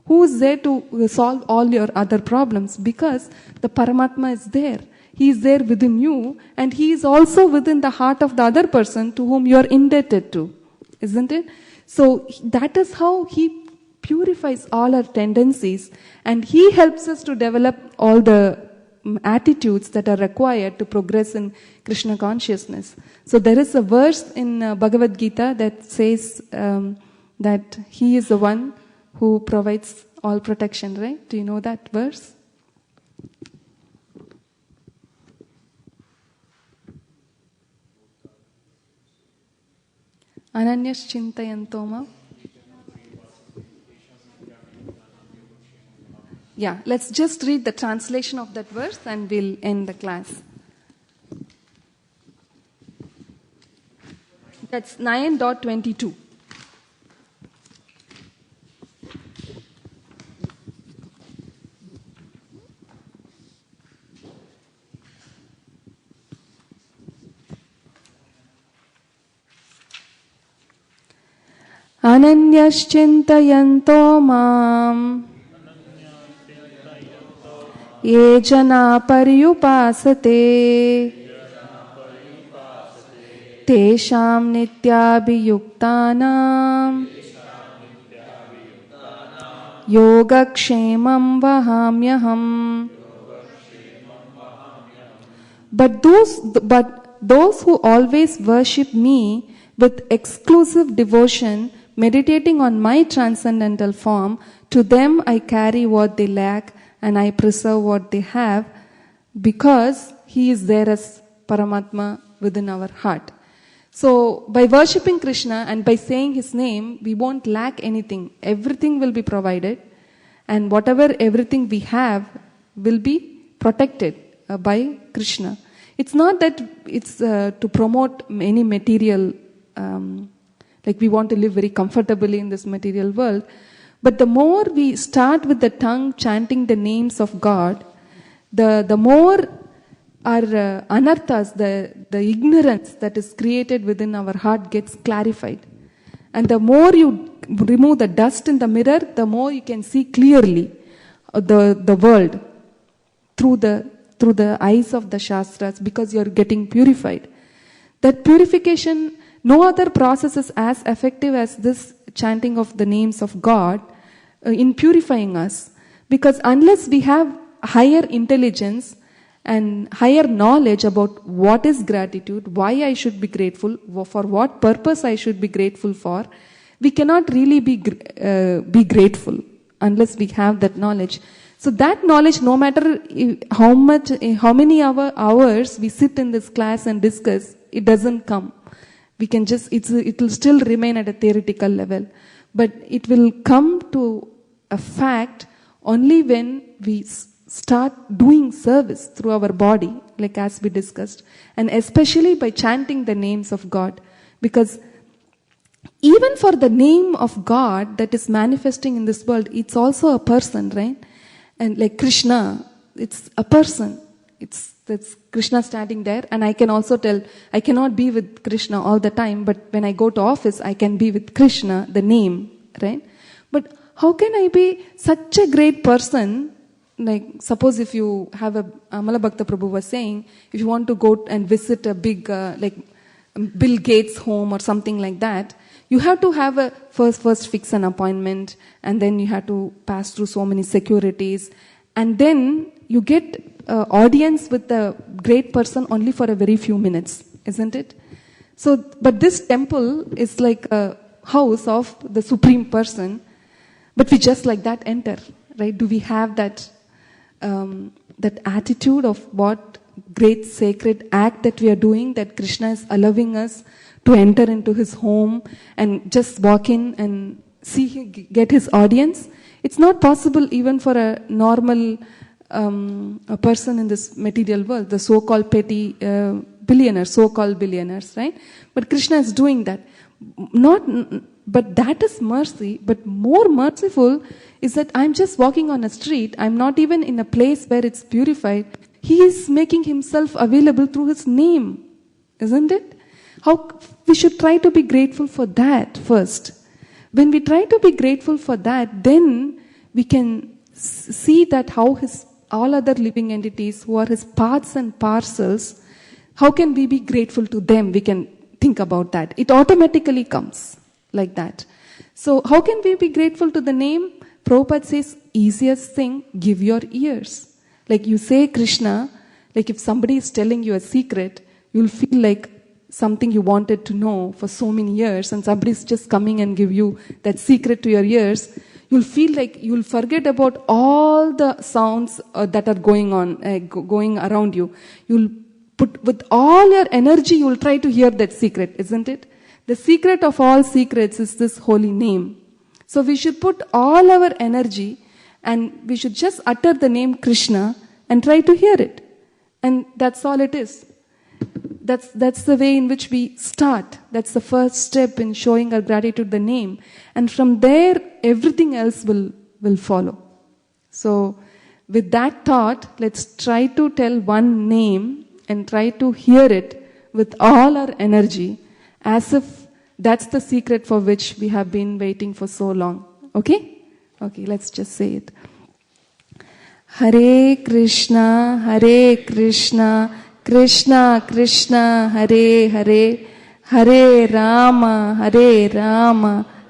Speaker 1: Who is there to solve all your other problems? Because the Paramatma is there. He is there within you, and he is also within the heart of the other person to whom you are indebted to. Isn't it? So that is how he purifies all our tendencies, and he helps us to develop all the attitudes that are required to progress in Krishna consciousness. So there is a verse in Bhagavad Gita that says that he is the one who provides all protection, right? Do you know that verse? Ananyas chintayantoma. Yeah, let's just read the translation of that verse and we'll end the class. That's 9.22. Ananyaschintayanto mam ye jana paryupasate tesham nityabhiyuktanam yogakshemam vahamyaham. But those who always worship me with exclusive devotion, meditating on my transcendental form, to them I carry what they lack and I preserve what they have, because he is there as Paramatma within our heart. So by worshipping Krishna and by saying his name, we won't lack anything. Everything will be provided, and whatever everything we have will be protected by Krishna. It's not that it's to promote any material, like we want to live very comfortably in this material world. But the more we start with the tongue chanting the names of God, the more our anarthas, the ignorance that is created within our heart gets clarified. And the more you remove the dust in the mirror, the more you can see clearly the world through the eyes of the Shastras, because you are getting purified. That purification, no other process is as effective as this chanting of the names of God in purifying us. Because unless we have higher intelligence and higher knowledge about what is gratitude, why I should be grateful, for what purpose I should be grateful for, we cannot really be grateful unless we have that knowledge. So that knowledge, no matter how many hours we sit in this class and discuss, it doesn't come. We can just, it will still remain at a theoretical level. But it will come to a fact only when we start doing service through our body, like as we discussed. And especially by chanting the names of God. Because even for the name of God that is manifesting in this world, it's also a person, right? And like Krishna, it's a person. That's Krishna standing there, and I can also tell, I cannot be with Krishna all the time, but when I go to office, I can be with Krishna, the name, right? But how can I be such a great person? Like, suppose if you have Amala Bhakta Prabhu was saying, if you want to go and visit a big, like Bill Gates' home or something like that, you have to have a first fix an appointment, and then you have to pass through so many securities, and then you get audience with the great person only for a very few minutes, isn't it? So, but this temple is like a house of the Supreme Person, but we just like that enter, right? Do we have that that attitude of what great sacred act that we are doing, that Krishna is allowing us to enter into his home and just walk in and get his audience? It's not possible even for a normal a person in this material world, the so-called petty billionaires, so-called billionaires, right? But Krishna is doing that. But that is mercy. But more merciful is that I'm just walking on a street. I'm not even in a place where it's purified. He is making himself available through his name, isn't it? How we should try to be grateful for that first. When we try to be grateful for that, then we can see that how all other living entities who are his parts and parcels, how can we be grateful to them? We can think about that. It automatically comes like that. So how can we be grateful to the name? Prabhupada says, easiest thing, give your ears. Like you say Krishna, like if somebody is telling you a secret, you'll feel like something you wanted to know for so many years, and somebody's just coming and give you that secret to your ears. You'll feel like you'll forget about all the sounds that are going around you. You'll put with all your energy, you'll try to hear that secret, isn't it? The secret of all secrets is this holy name. So we should put all our energy and we should just utter the name Krishna and try to hear it. And that's all it is. That's the way in which we start. That's the first step in showing our gratitude, the name. And from there, everything else will follow. So with that thought, let's try to tell one name and try to hear it with all our energy, as if that's the secret for which we have been waiting for so long. Okay? Okay, let's just say it. Hare Krishna, Krishna Krishna, Hare Hare, Hare Rama,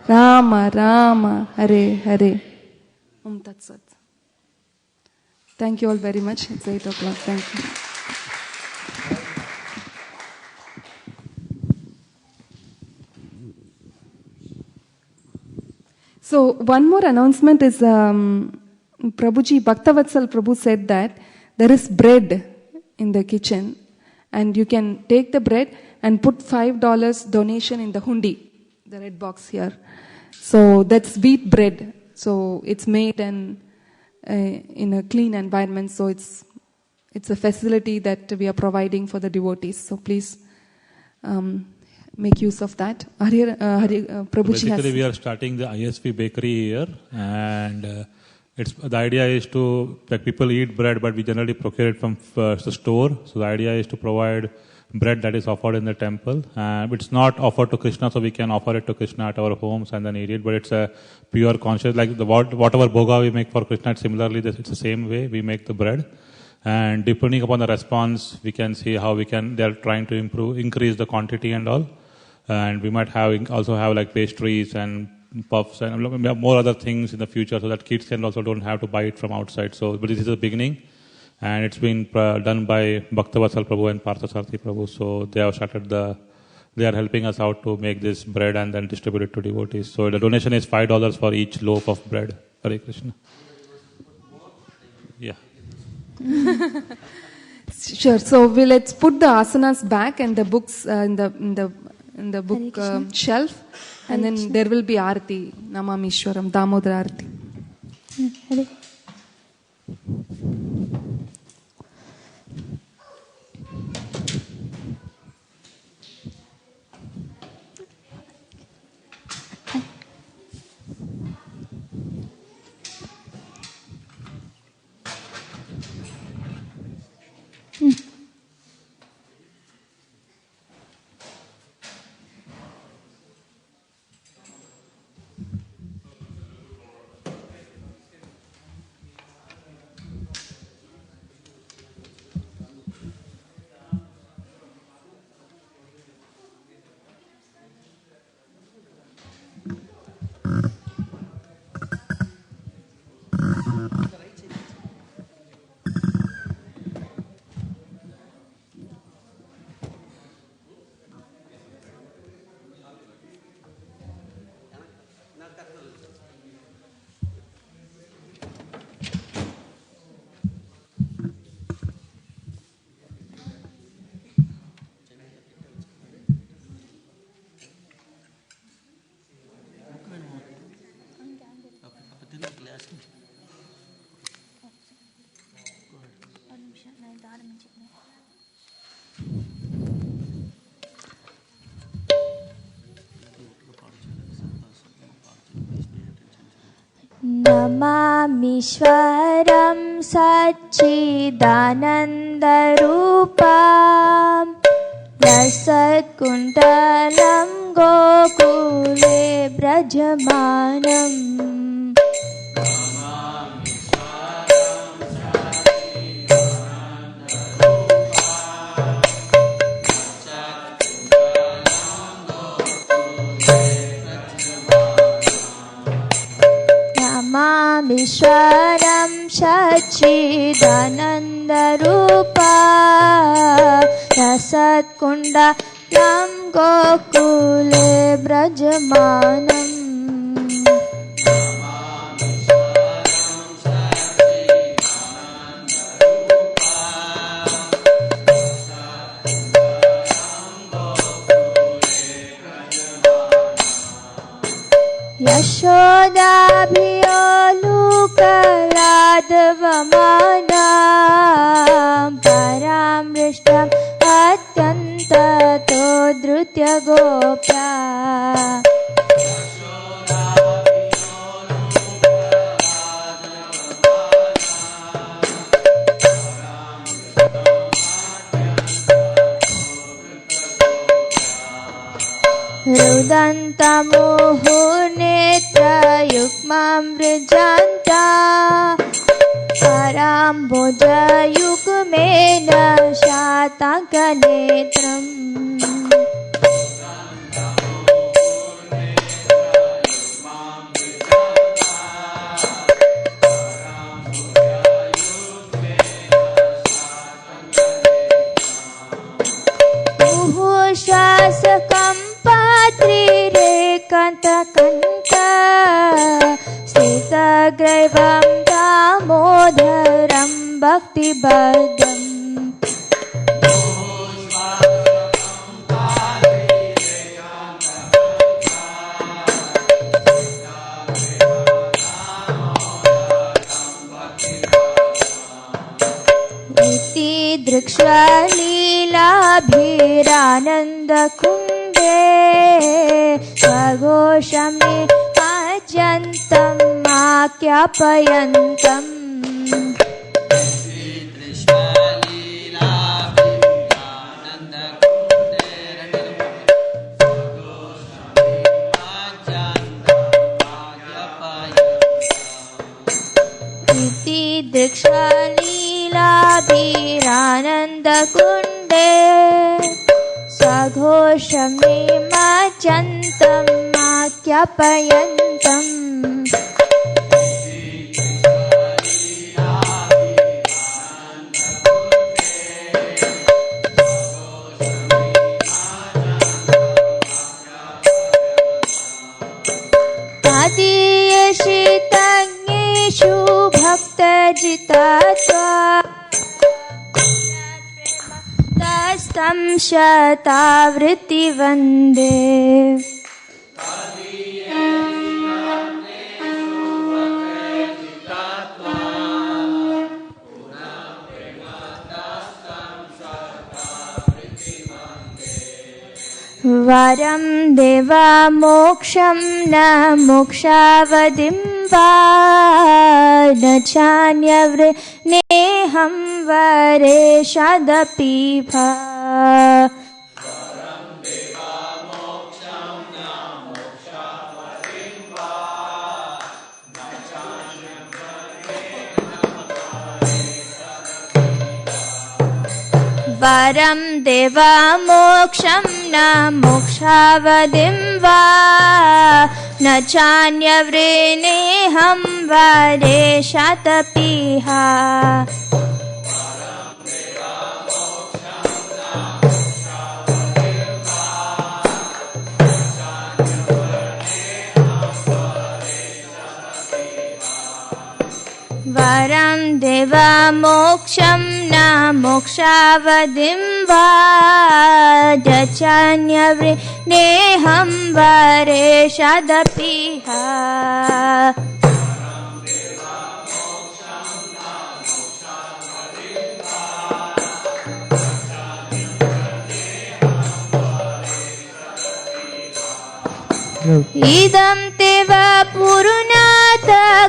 Speaker 1: Rama Rama, Hare Hare. Tat Sat. Thank you all very much. It's 8 o'clock. Thank you. So one more announcement is Prabhuji, Bhaktavatsal Prabhu said that there is bread in the kitchen, and you can take the bread and put $5 donation in the hundi, the red box here. So that's wheat bread. So it's made in a clean environment. So it's a facility that we are providing for the devotees. So please make use of that. Prabhuji
Speaker 11: basically, we are starting the ISV bakery here, and the idea is to, like, people eat bread, but we generally procure it from the store. So the idea is to provide bread that is offered in the temple. It's not offered to Krishna, so we can offer it to Krishna at our homes and then eat it. But it's a pure conscious, like whatever bhoga we make for Krishna, similarly, it's the same way we make the bread. And depending upon the response, we can see how they're trying to increase the quantity and all. And we might also have like pastries and puffs and more other things in the future, so that kids can also don't have to buy it from outside. So, but this is the beginning, and it's been done by Bhaktavatsal Prabhu and Parthasarathi Prabhu. So they have started the they are helping us out to make this bread and then distribute it to devotees. So the donation is $5 for each loaf of bread. Hare Krishna. Yeah.
Speaker 1: Sure. So let's put the asanas back and the books in the book shelf, and then there will be Arati, Namamishwaram, Damodara Arati.
Speaker 3: Hare. Namamishwaram Satchidanandarupam Rasatkundalam Gokule Brajamanam Namamishwaram Satchidanandarupa Rasatkundalam Gokule Brajamanam Yashodabhiyolukaladvamanam Paramrishtam Atyantato Drutya Gopya Rudantamuhunetra yukmam vrijanta Paramboja yukmena shatankanetram Muhushasakam Patrirekanta Sitagraivam Damodaram Bhaktibhadam Iti Drikshva Leelabhiranandakunde Swagoshami Ajantam Akyapayantam Iti Drikshva Leelabhiranandakunde Swagoshami Ajantam Akyapayantam जितात्वा तस्तं शतावृत्ति वन्दे वरं देवा मोक्षं न मोक्षावधिं वा न चान्यवृनेहं वरेषदपि भा वरं देवा मोक्षं न मोक्षावधिं वा न चान्यवृनेहं वरेषदपिहा वरं देवा मोक्षं न मोक्षावधिं वा चान्यवृनेहं वरेषदपिहा इदं ते वा पुरुनाथ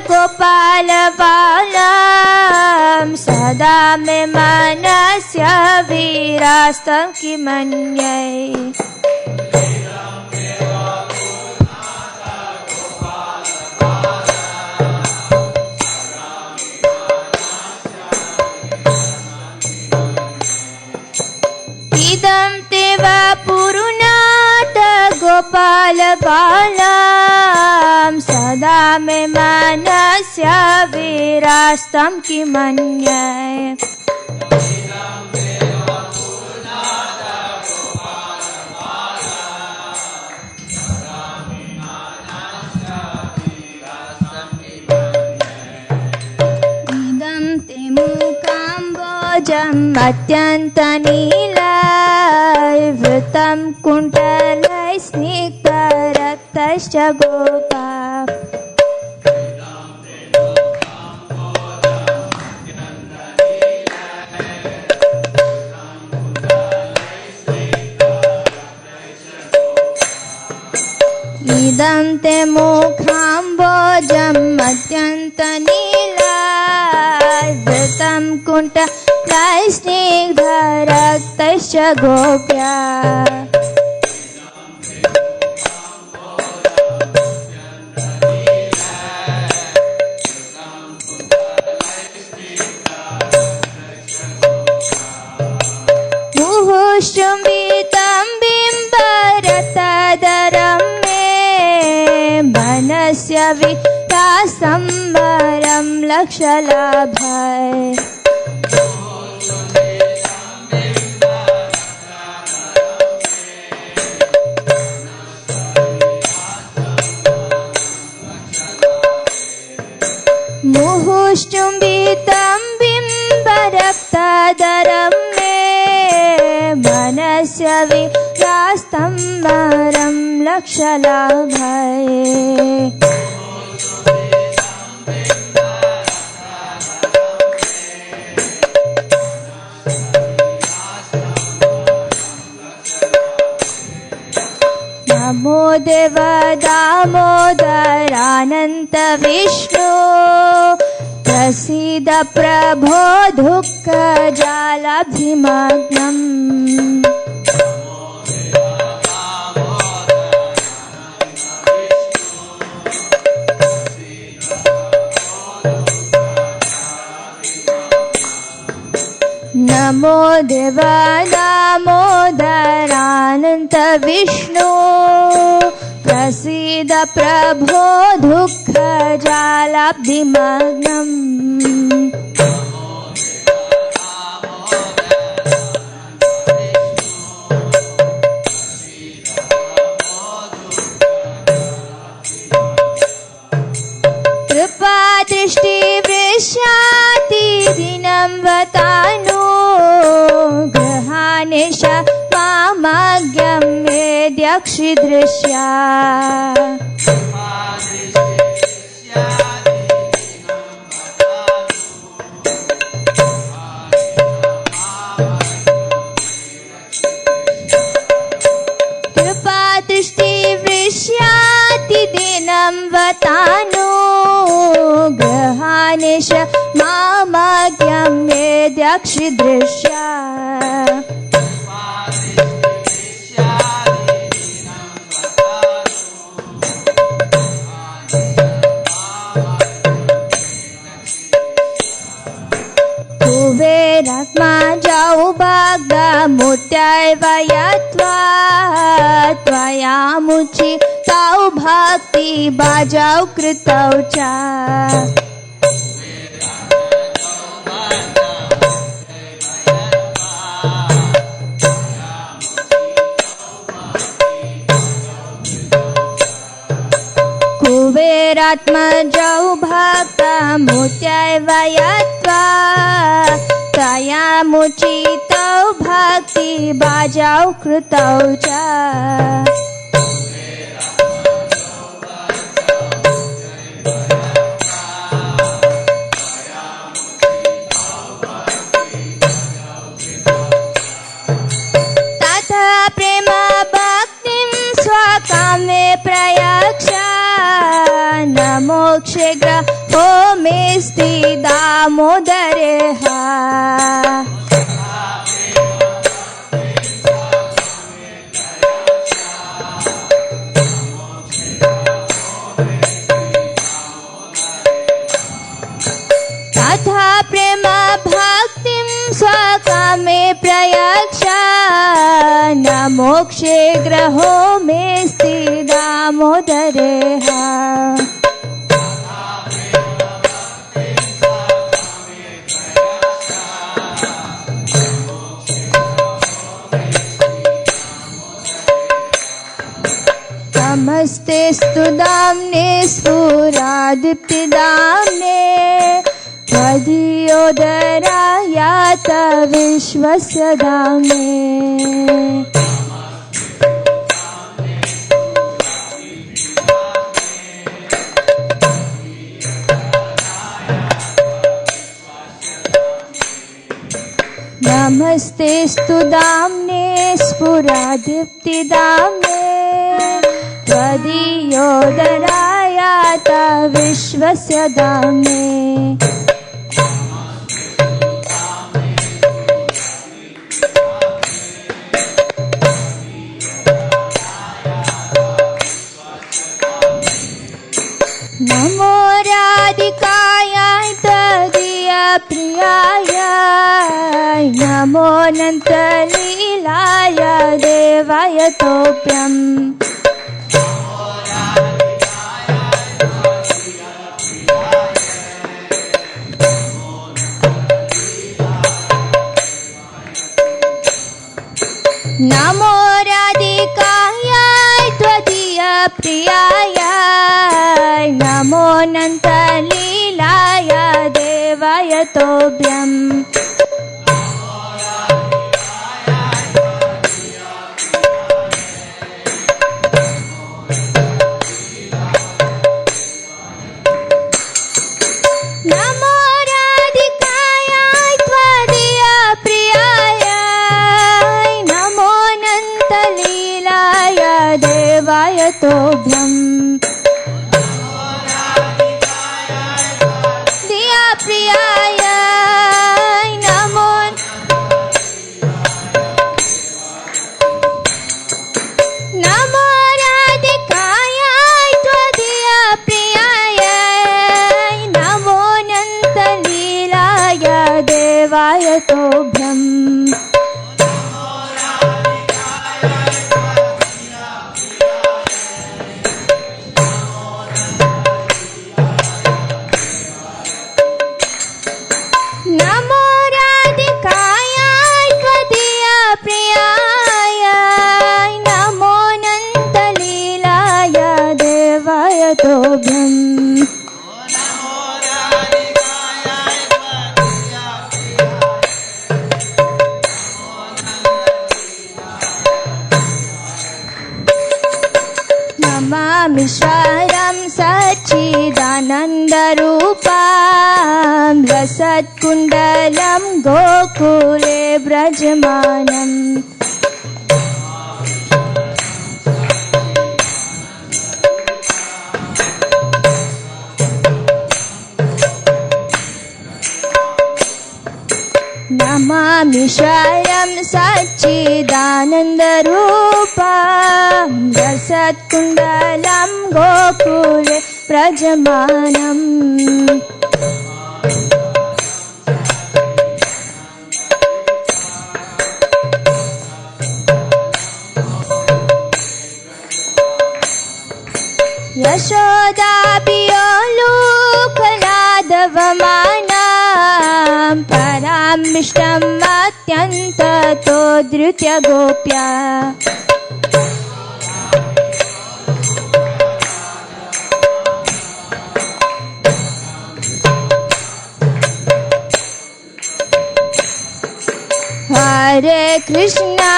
Speaker 3: गोपालबालं सदा मे मनस्य विरास्तं किमन्ये इदं ते वा पुरुनाथ गोपालबालं सदा मे मनस्य विरास्तं किमन्ये इदं ते मूकाम्बोजम् अत्यन्तनीलवृतं कुण्डलैः स्निग्धरक्तश्च गोपा इदं ते मुखाम्बोजम् अत्यन्तनीलवृतं कुण्डलैः स्निग्धरक्तश्च गोप्या मुहुश्चुम्बितं बिम्बरतदरं मे मनस्य विलासं वरं लक्षलाभय मुहुश्चुम्बितं बिम्बरक्तदरं मे मनस्य विलासं वरं लक्षलाभये नमो देव दामोदरानन्त विष्णु प्रसीद प्रभो दुःखजालाभिमग्नम् नमो देव दामोदरानन्त विष्णु प्रसीद प्रभो दुःखजालाब्धिमग्नम् कृपादृष्टिवृष्यात् दक्षिदृश्या कृपादृष्टिवृष्याति दिनं वतानो ग्रहानिश मामाज्ञं ये दक्षिदृश्या कुबेरात्मा जाऊ बागदा मोठ्याय वयत्वा त्वया मुची ताऊ भक्ती बाजाऊ कृतौचा कुबेरात्मा जाऊ भक्ता मोठ्याय वयत्वा तया मुचितौ भक्ति बाजाऊ कृतौचा तथा प्रेम भक्तिं स्वकामे प्रयक्षा न मोक्षे ग्रहो मे दामोदरे हा तथा प्रेम भक्तिं स्वकामे प्रयक्षा न मोक्षे ग्रहो मे दामोदरे हा नमस्ते स्तुदाम्ने स्फुरादिप्तिदाम्ने त्वदीयोदरायात विश्वस्य दाम्ने नमस्ते स्तुदाम्ने स्फुरादिप्तिदाम्ने त्वदीयोदरायात विश्वस्य दाम्ने नमो राधिकायाय तदीयप्रियाय नमो अनन्तलीलाय देवाय तोभ्यम् नमो राधिकायाय त्वदीयप्रियाय नमो अनन्तलीलाय देवाय तोभ्यम् नमो राधिकायाय त्वदीयप्रियाय नमो अनन्तलीलाय देवाय तोभ्यम् प्रियाय नमो नमो राधिकायाय त्वदीयप्रियाय नमो अनन्तलीलाय देवाय तोभ्यम् नमो राधिकायाय त्वदीयप्रियाय नमो अनन्तलीलाय देवाय तोभ्यम् लसत्कुण्डलं गोकुले व्रजमानम् नमामि स्वयं सच्चिदानन्दरूपं लसत्कुण्डलं गोकुले व्रजमानम् यशोदापियोलूकलादवमानां परामृष्टम् अत्यन्ततो धृत्य गोप्या हरे कृष्णा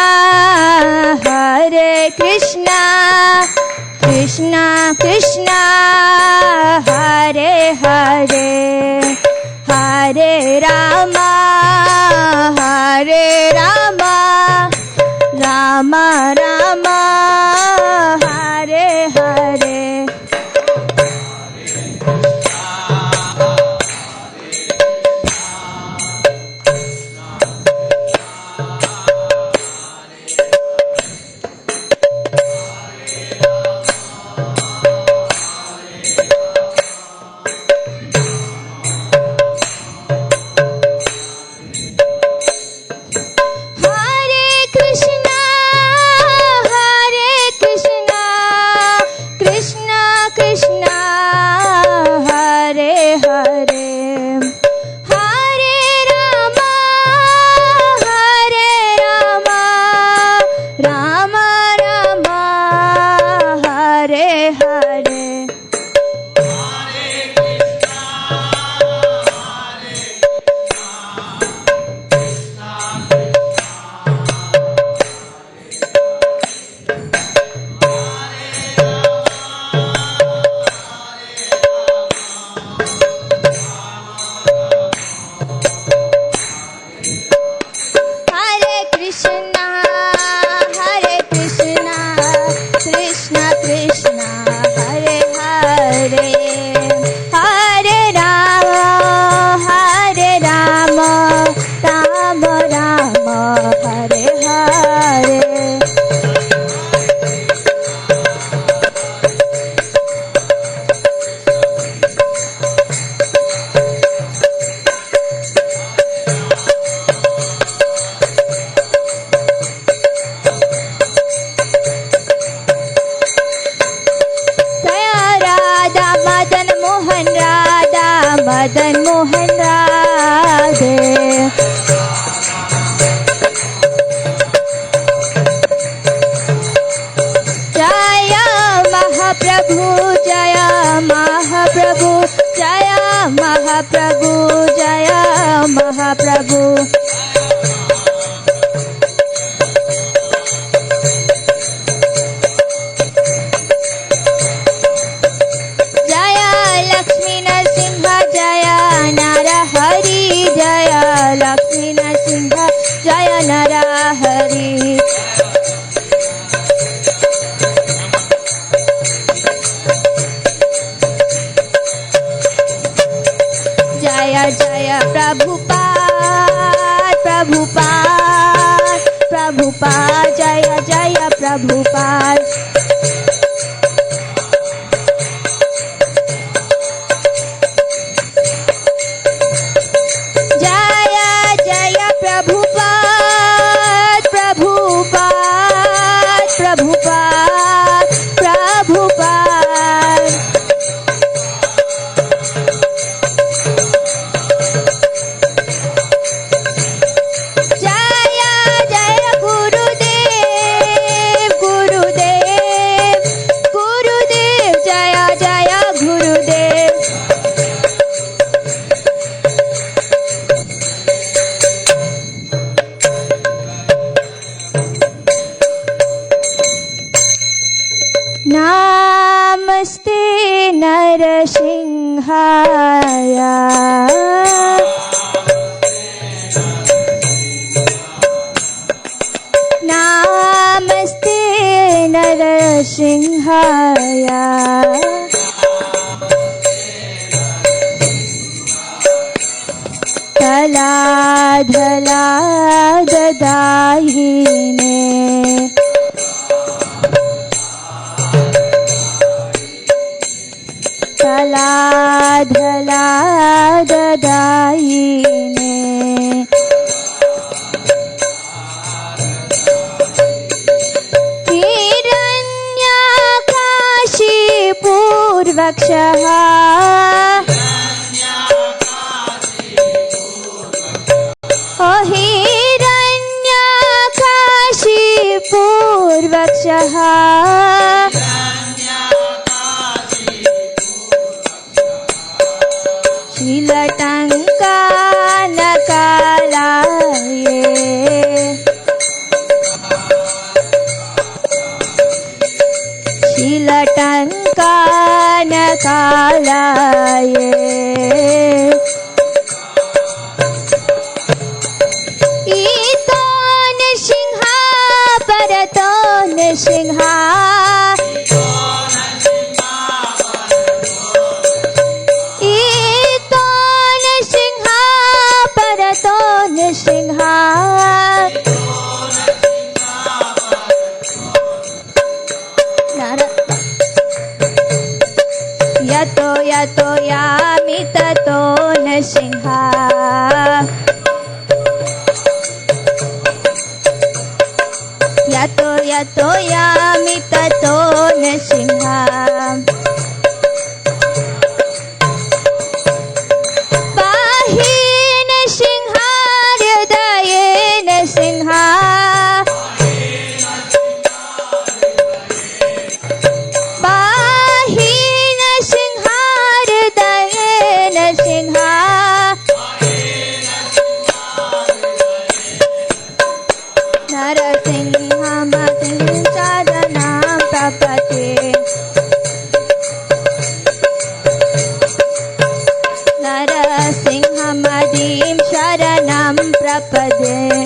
Speaker 3: कृष्णा कृष्णा हरे हरे हरे रामा राम राम हरे हरे मदन मोहन राधे जय महाप्रभु जय महाप्रभु जय महाप्रभु जय महाप्रभु लक्ष्मी नरसिंह जय नरहरि जय जय प्रभुपाद प्रभुपाद प्रभुपाद जय जय प्रभुपाद गुरुदेव तलाधला ददाहिने तलाधला ददाहिने हिरण्याकाशी पूर्वक्षः हिरण्याकाशी पूर्वक्षः शीलटङ्कानकालाये शीलटङ्कानकालाये ईतो नृसिंहा परतो नृसिंहा ईतो नृसिंहा परतो नृसिंहा यतो यतो यामि ततो नृसिंहा यतो यतो यामि ततो नृसिंहा पाहि नृसिंहा हृदये नृसिंहा पाहि नृसिंहा हृदये नृसिंहा नरसिंहमतिं शरणं प्रपद्ये नरसिंहमतिं शरणं प्रपद्ये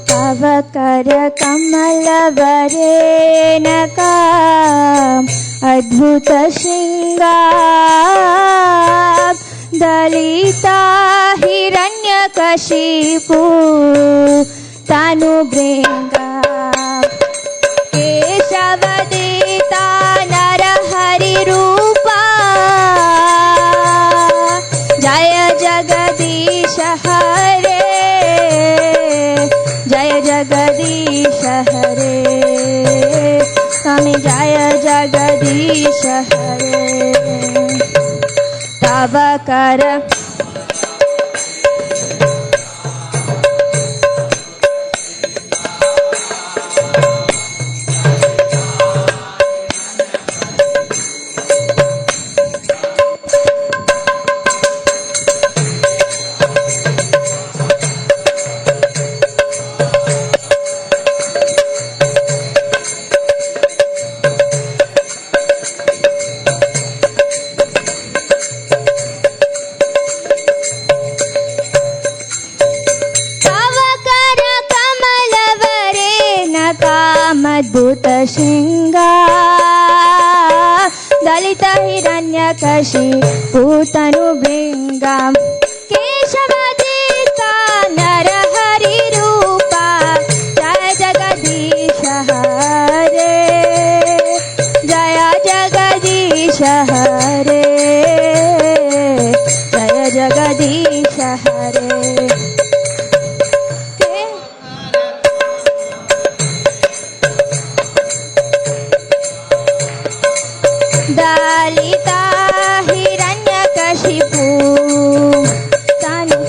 Speaker 3: तव करकमलवरेण अद्भुतशृङ्गार दलिता हिरण्यकशिपु तानुभृङ्गा केशवदिता नरहरिरूपा जय जगदीश हरे जय जगदीश हरे स्वामी जय जगदीश हरे तव कर कामद्भुतशृङ्गार दलित हिरण्यकशिपु तनुभृङ्गा केशवदिता नरहरिरूपा जय जगदीश हरे जय जगदीश हरे जय जगदीश हरे दलिता हिरण्यकशिपु तानु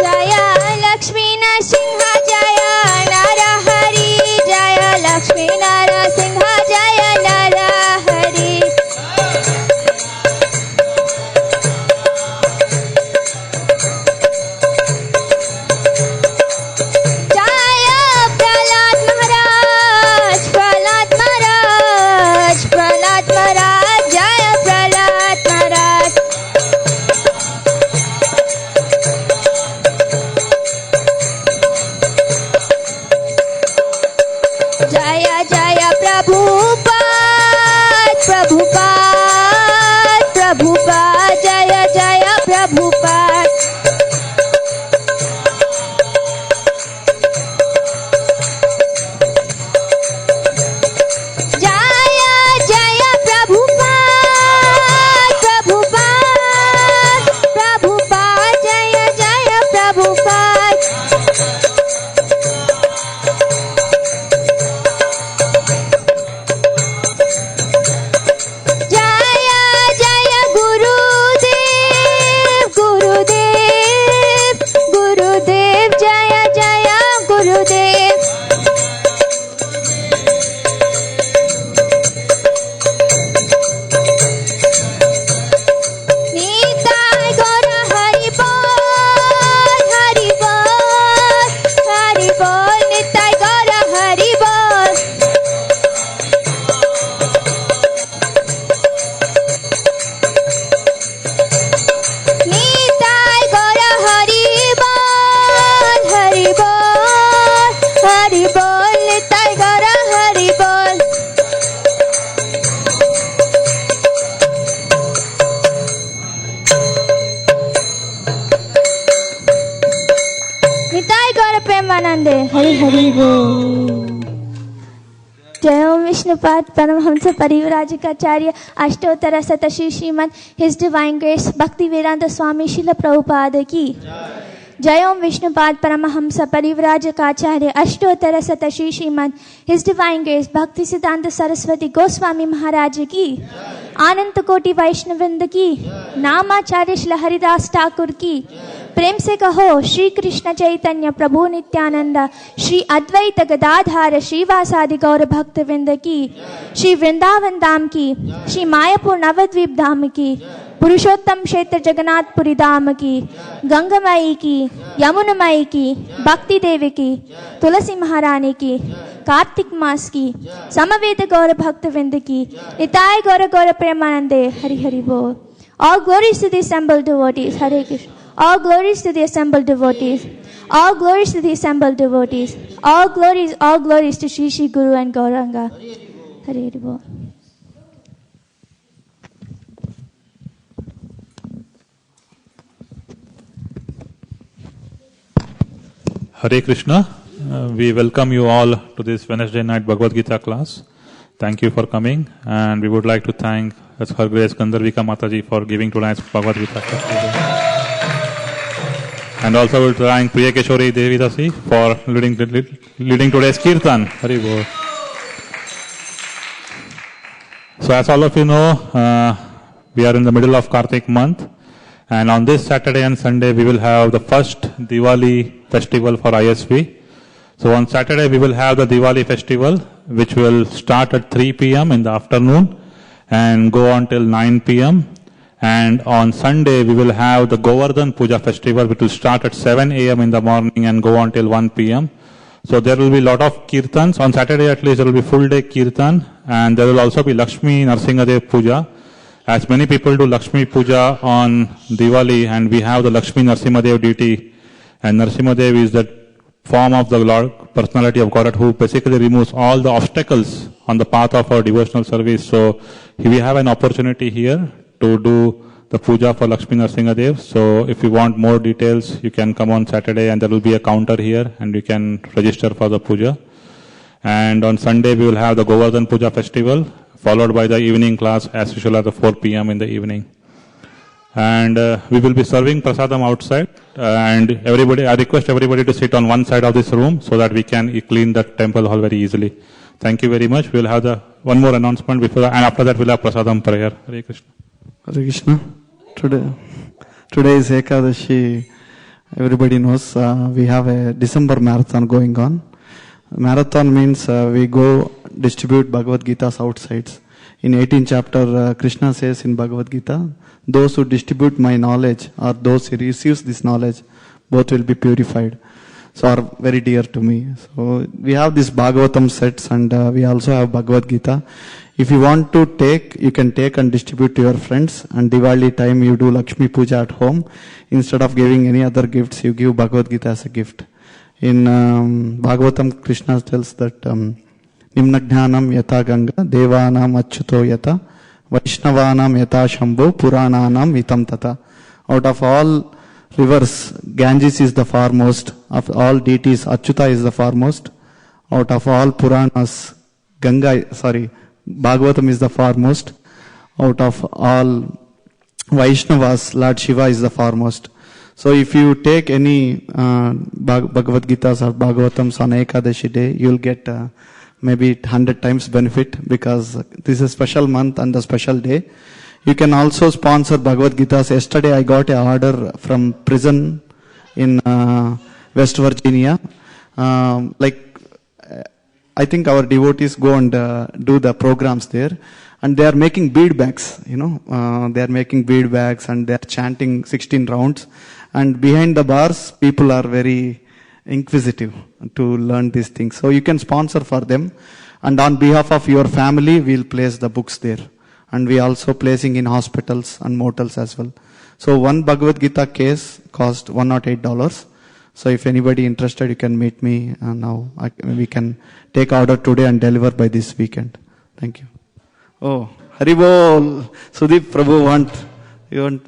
Speaker 3: जय लक्ष्मी नरसिंह जय नरहरि जय लक्ष्मी नरसिंह जय Jaya Jaya Prabhupada, Prabhupada, Prabhupada, Jaya Jaya Prabhupada. Jaya Jaya Prabhupada, Prabhupada, Prabhupada, Jaya Jaya Prabhupada. Jaya Jaya Gurudev, Gurudev, Gurudev, Jaya Jaya Gurudev. Nitai Gaura Hari Bol, Hari Bol, Hari Bol, Nitai Gaura Hari Bol. Nitai Gaura Hari Bol, Hari Bol, Hari Bol, Nitai Gaura Hari Bol. Nitai Gaura Premanande, Hari Hari Bol. Jai Om Vishnupad Paramhamsa Parivrajikacharya Ashtotara Satashi Srimad His Divine Grace Bhaktivedanta Swami Srila Prabhupada ki. Jai Om Vishnupad Paramahamsa Parivrajikacharya Ashtotara Satashi Srimad His Divine Grace Bhaktisiddhanta Saraswati Goswami Maharaj ki. Ananta Koti Vaishnavrinda ki. Namacharya Shri Haridas Thakur ki. प्रेम से कहो श्री कृष्ण चैतन्य प्रभु नित्यानंद श्री अद्वैत गदाधार श्रीवासादि गौर भक्त वृंद की श्री वृंदावन धाम की श्री मायापुर नवद्वीप धाम की पुरुषोत्तम क्षेत्र जगन्नाथपुरी धाम की गंगामाई की यमुनामाई की भक्ति देवी की तुलसी महारानी की कार्तिक मास की समवेत गौर भक्त वृंद की निताय गौर गौर प्रेमानंदे हरि हरि बोल. All glories to the assembled devotees. Hare Krishna. All glories to the assembled devotees. All glories to the assembled devotees. All glories to Shri Shri Guru and Gauranga. Hare Hare Bol.
Speaker 11: Hare Krishna. We welcome you all to this Wednesday night Bhagavad Gita class. Thank you for coming, and we would like to thank Her Grace Gandharvika Mataji for giving tonight's Bhagavad Gita class. And also we will thank Priya Keshori Devi Dasi for leading today's Kirtan. Hari Bol. So as all of you know, we are in the middle of Kartik month, and on this Saturday and Sunday we will have the first Diwali festival for ISV. So on Saturday we will have the Diwali festival, which will start at 3 p.m. in the afternoon and go on till 9 p.m. And on Sunday we will have the Govardhan Puja festival, which will start at 7 a.m. in the morning and go on till 1 p.m. So there will be a lot of kirtans. On Saturday at least there will be full day kirtan, and there will also be Lakshmi Narsingadev Puja. As many people do Lakshmi Puja on Diwali, and we have the Lakshmi Narsingadev deity, and Narsingadev is that form of the Lord, personality of God, who basically removes all the obstacles on the path of our devotional service. So we have an opportunity here to do the puja for Lakshmi Narsingadev. So if you want more details, you can come on Saturday, and there will be a counter here and you can register for the puja. And on Sunday we will have the Govardhan Puja festival, followed by the evening class as usual at the 4 p.m. in the evening. And we will be serving prasadam outside, and I request everybody to sit on one side of this room so that we can clean the temple hall very easily. Thank you very much. We will have one more announcement before that, and after that we will have prasadam prayer. Hare Krishna.
Speaker 12: Hare Krishna. Today is Ekadashi. Everybody knows we have a December marathon going on. Marathon means we go distribute Bhagavad Gita's outsides. In 18th chapter, Krishna says in Bhagavad Gita, those who distribute my knowledge or those who receives this knowledge, both will be purified. So are very dear to me. So we have these Bhagavatam sets, and we also have Bhagavad Gita. If you want to take, you can take and distribute to your friends. And Diwali time you do Lakshmi Puja at home. Instead of giving any other gifts, you give Bhagavad Gita as a gift. In Bhagavatam, Krishna tells that Nimna Jnanam Yata Ganga, Devanam Achyuto Yata, Vaishnavanam Yata Shambho, Purananam Vitam Tata. Out of all rivers, Ganges is the foremost. Of all deities, Achyuta is the foremost. Out of all Puranas, Bhagavatam is the foremost. Out of all Vaishnavas, Lord Shiva is the foremost. So if you take any Bhagavad Gitas or Bhagavatams on Ekadashi day, you'll get maybe 100 times benefit, because this is a special month and a special day. You can also sponsor Bhagavad Gitas. Yesterday I got an order from prison in West Virginia. I think our devotees go and do the programs there, and they are making bead bags, they are making bead bags and they are chanting 16 rounds. And behind the bars, people are very inquisitive to learn these things. So you can sponsor for them. And on behalf of your family, we'll place the books there. And we also placing in hospitals and motels as well. So one Bhagavad Gita case cost $108. So if anybody interested, you can meet me now. We can take order today and deliver by this weekend. Thank you. Oh, Haribol. Sudeep Prabhu you want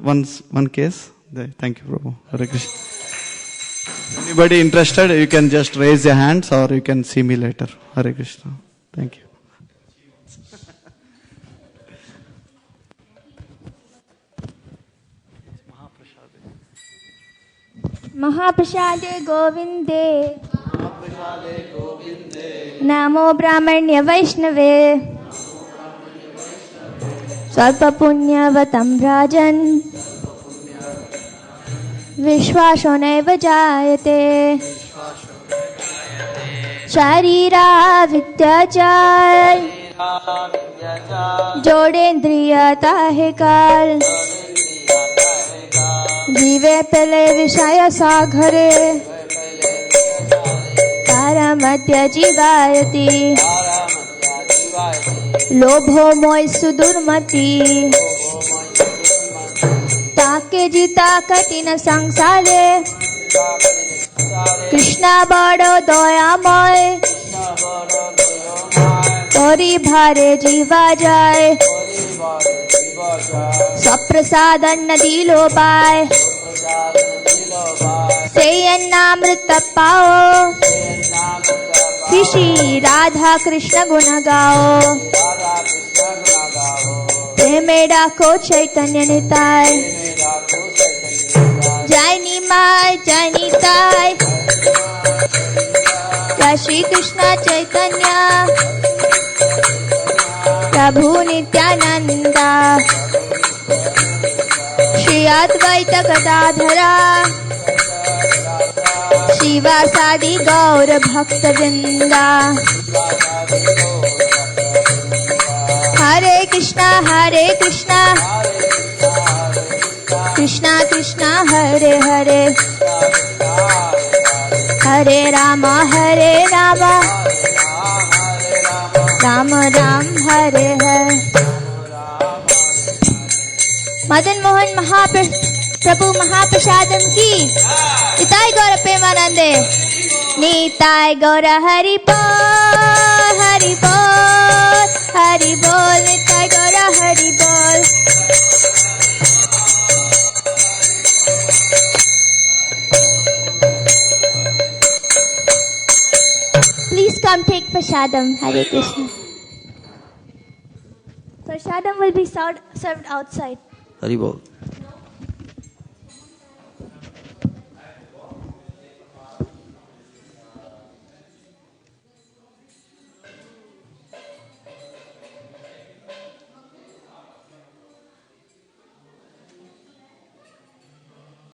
Speaker 12: one case? Thank you, Prabhu. Hare Krishna. Anybody interested, you can just raise your hands or you can see me later. Hare Krishna. Thank you.
Speaker 3: Mahaprasade Govinde Namo Brahmanya Vaishnave Svalpa Punyavatam Rajan Vishwasho Naiva Jayate Sharira Vidyachar Jodendriya Tahekal जीवे पहले विषय सागरे तारामध्य जीवायति लोभो मोह सुदुर्मति ताके जीता कठिन संसारे कृष्णा बड़ो दयामय तोरी भारे जीवा जाए सप्रसादन दिलो पाए सेयन्नामृत पाओ ऋषि राधा कृष्ण गुण गाओ प्रेमे डाको चैतन्य निताय जय निमाय जय निताय जय श्री कृष्ण चैतन्य प्रभु नित्यानंदा श्री अद्वैत गदाधरा शिवासादि गौर भक्त वृंदा हरे कृष्णा कृष्णा कृष्णा हरे हरे हरे राम राम राम हरे हरे मदन मोहन प्रभु महाप्रसादम की निताय गौर प्रेमानंदे निताय गौर हरि बोल निताय गौर हरि बोल Please come take prasadam. Hare Krishna. Prasadam will be served outside.
Speaker 5: Haribol.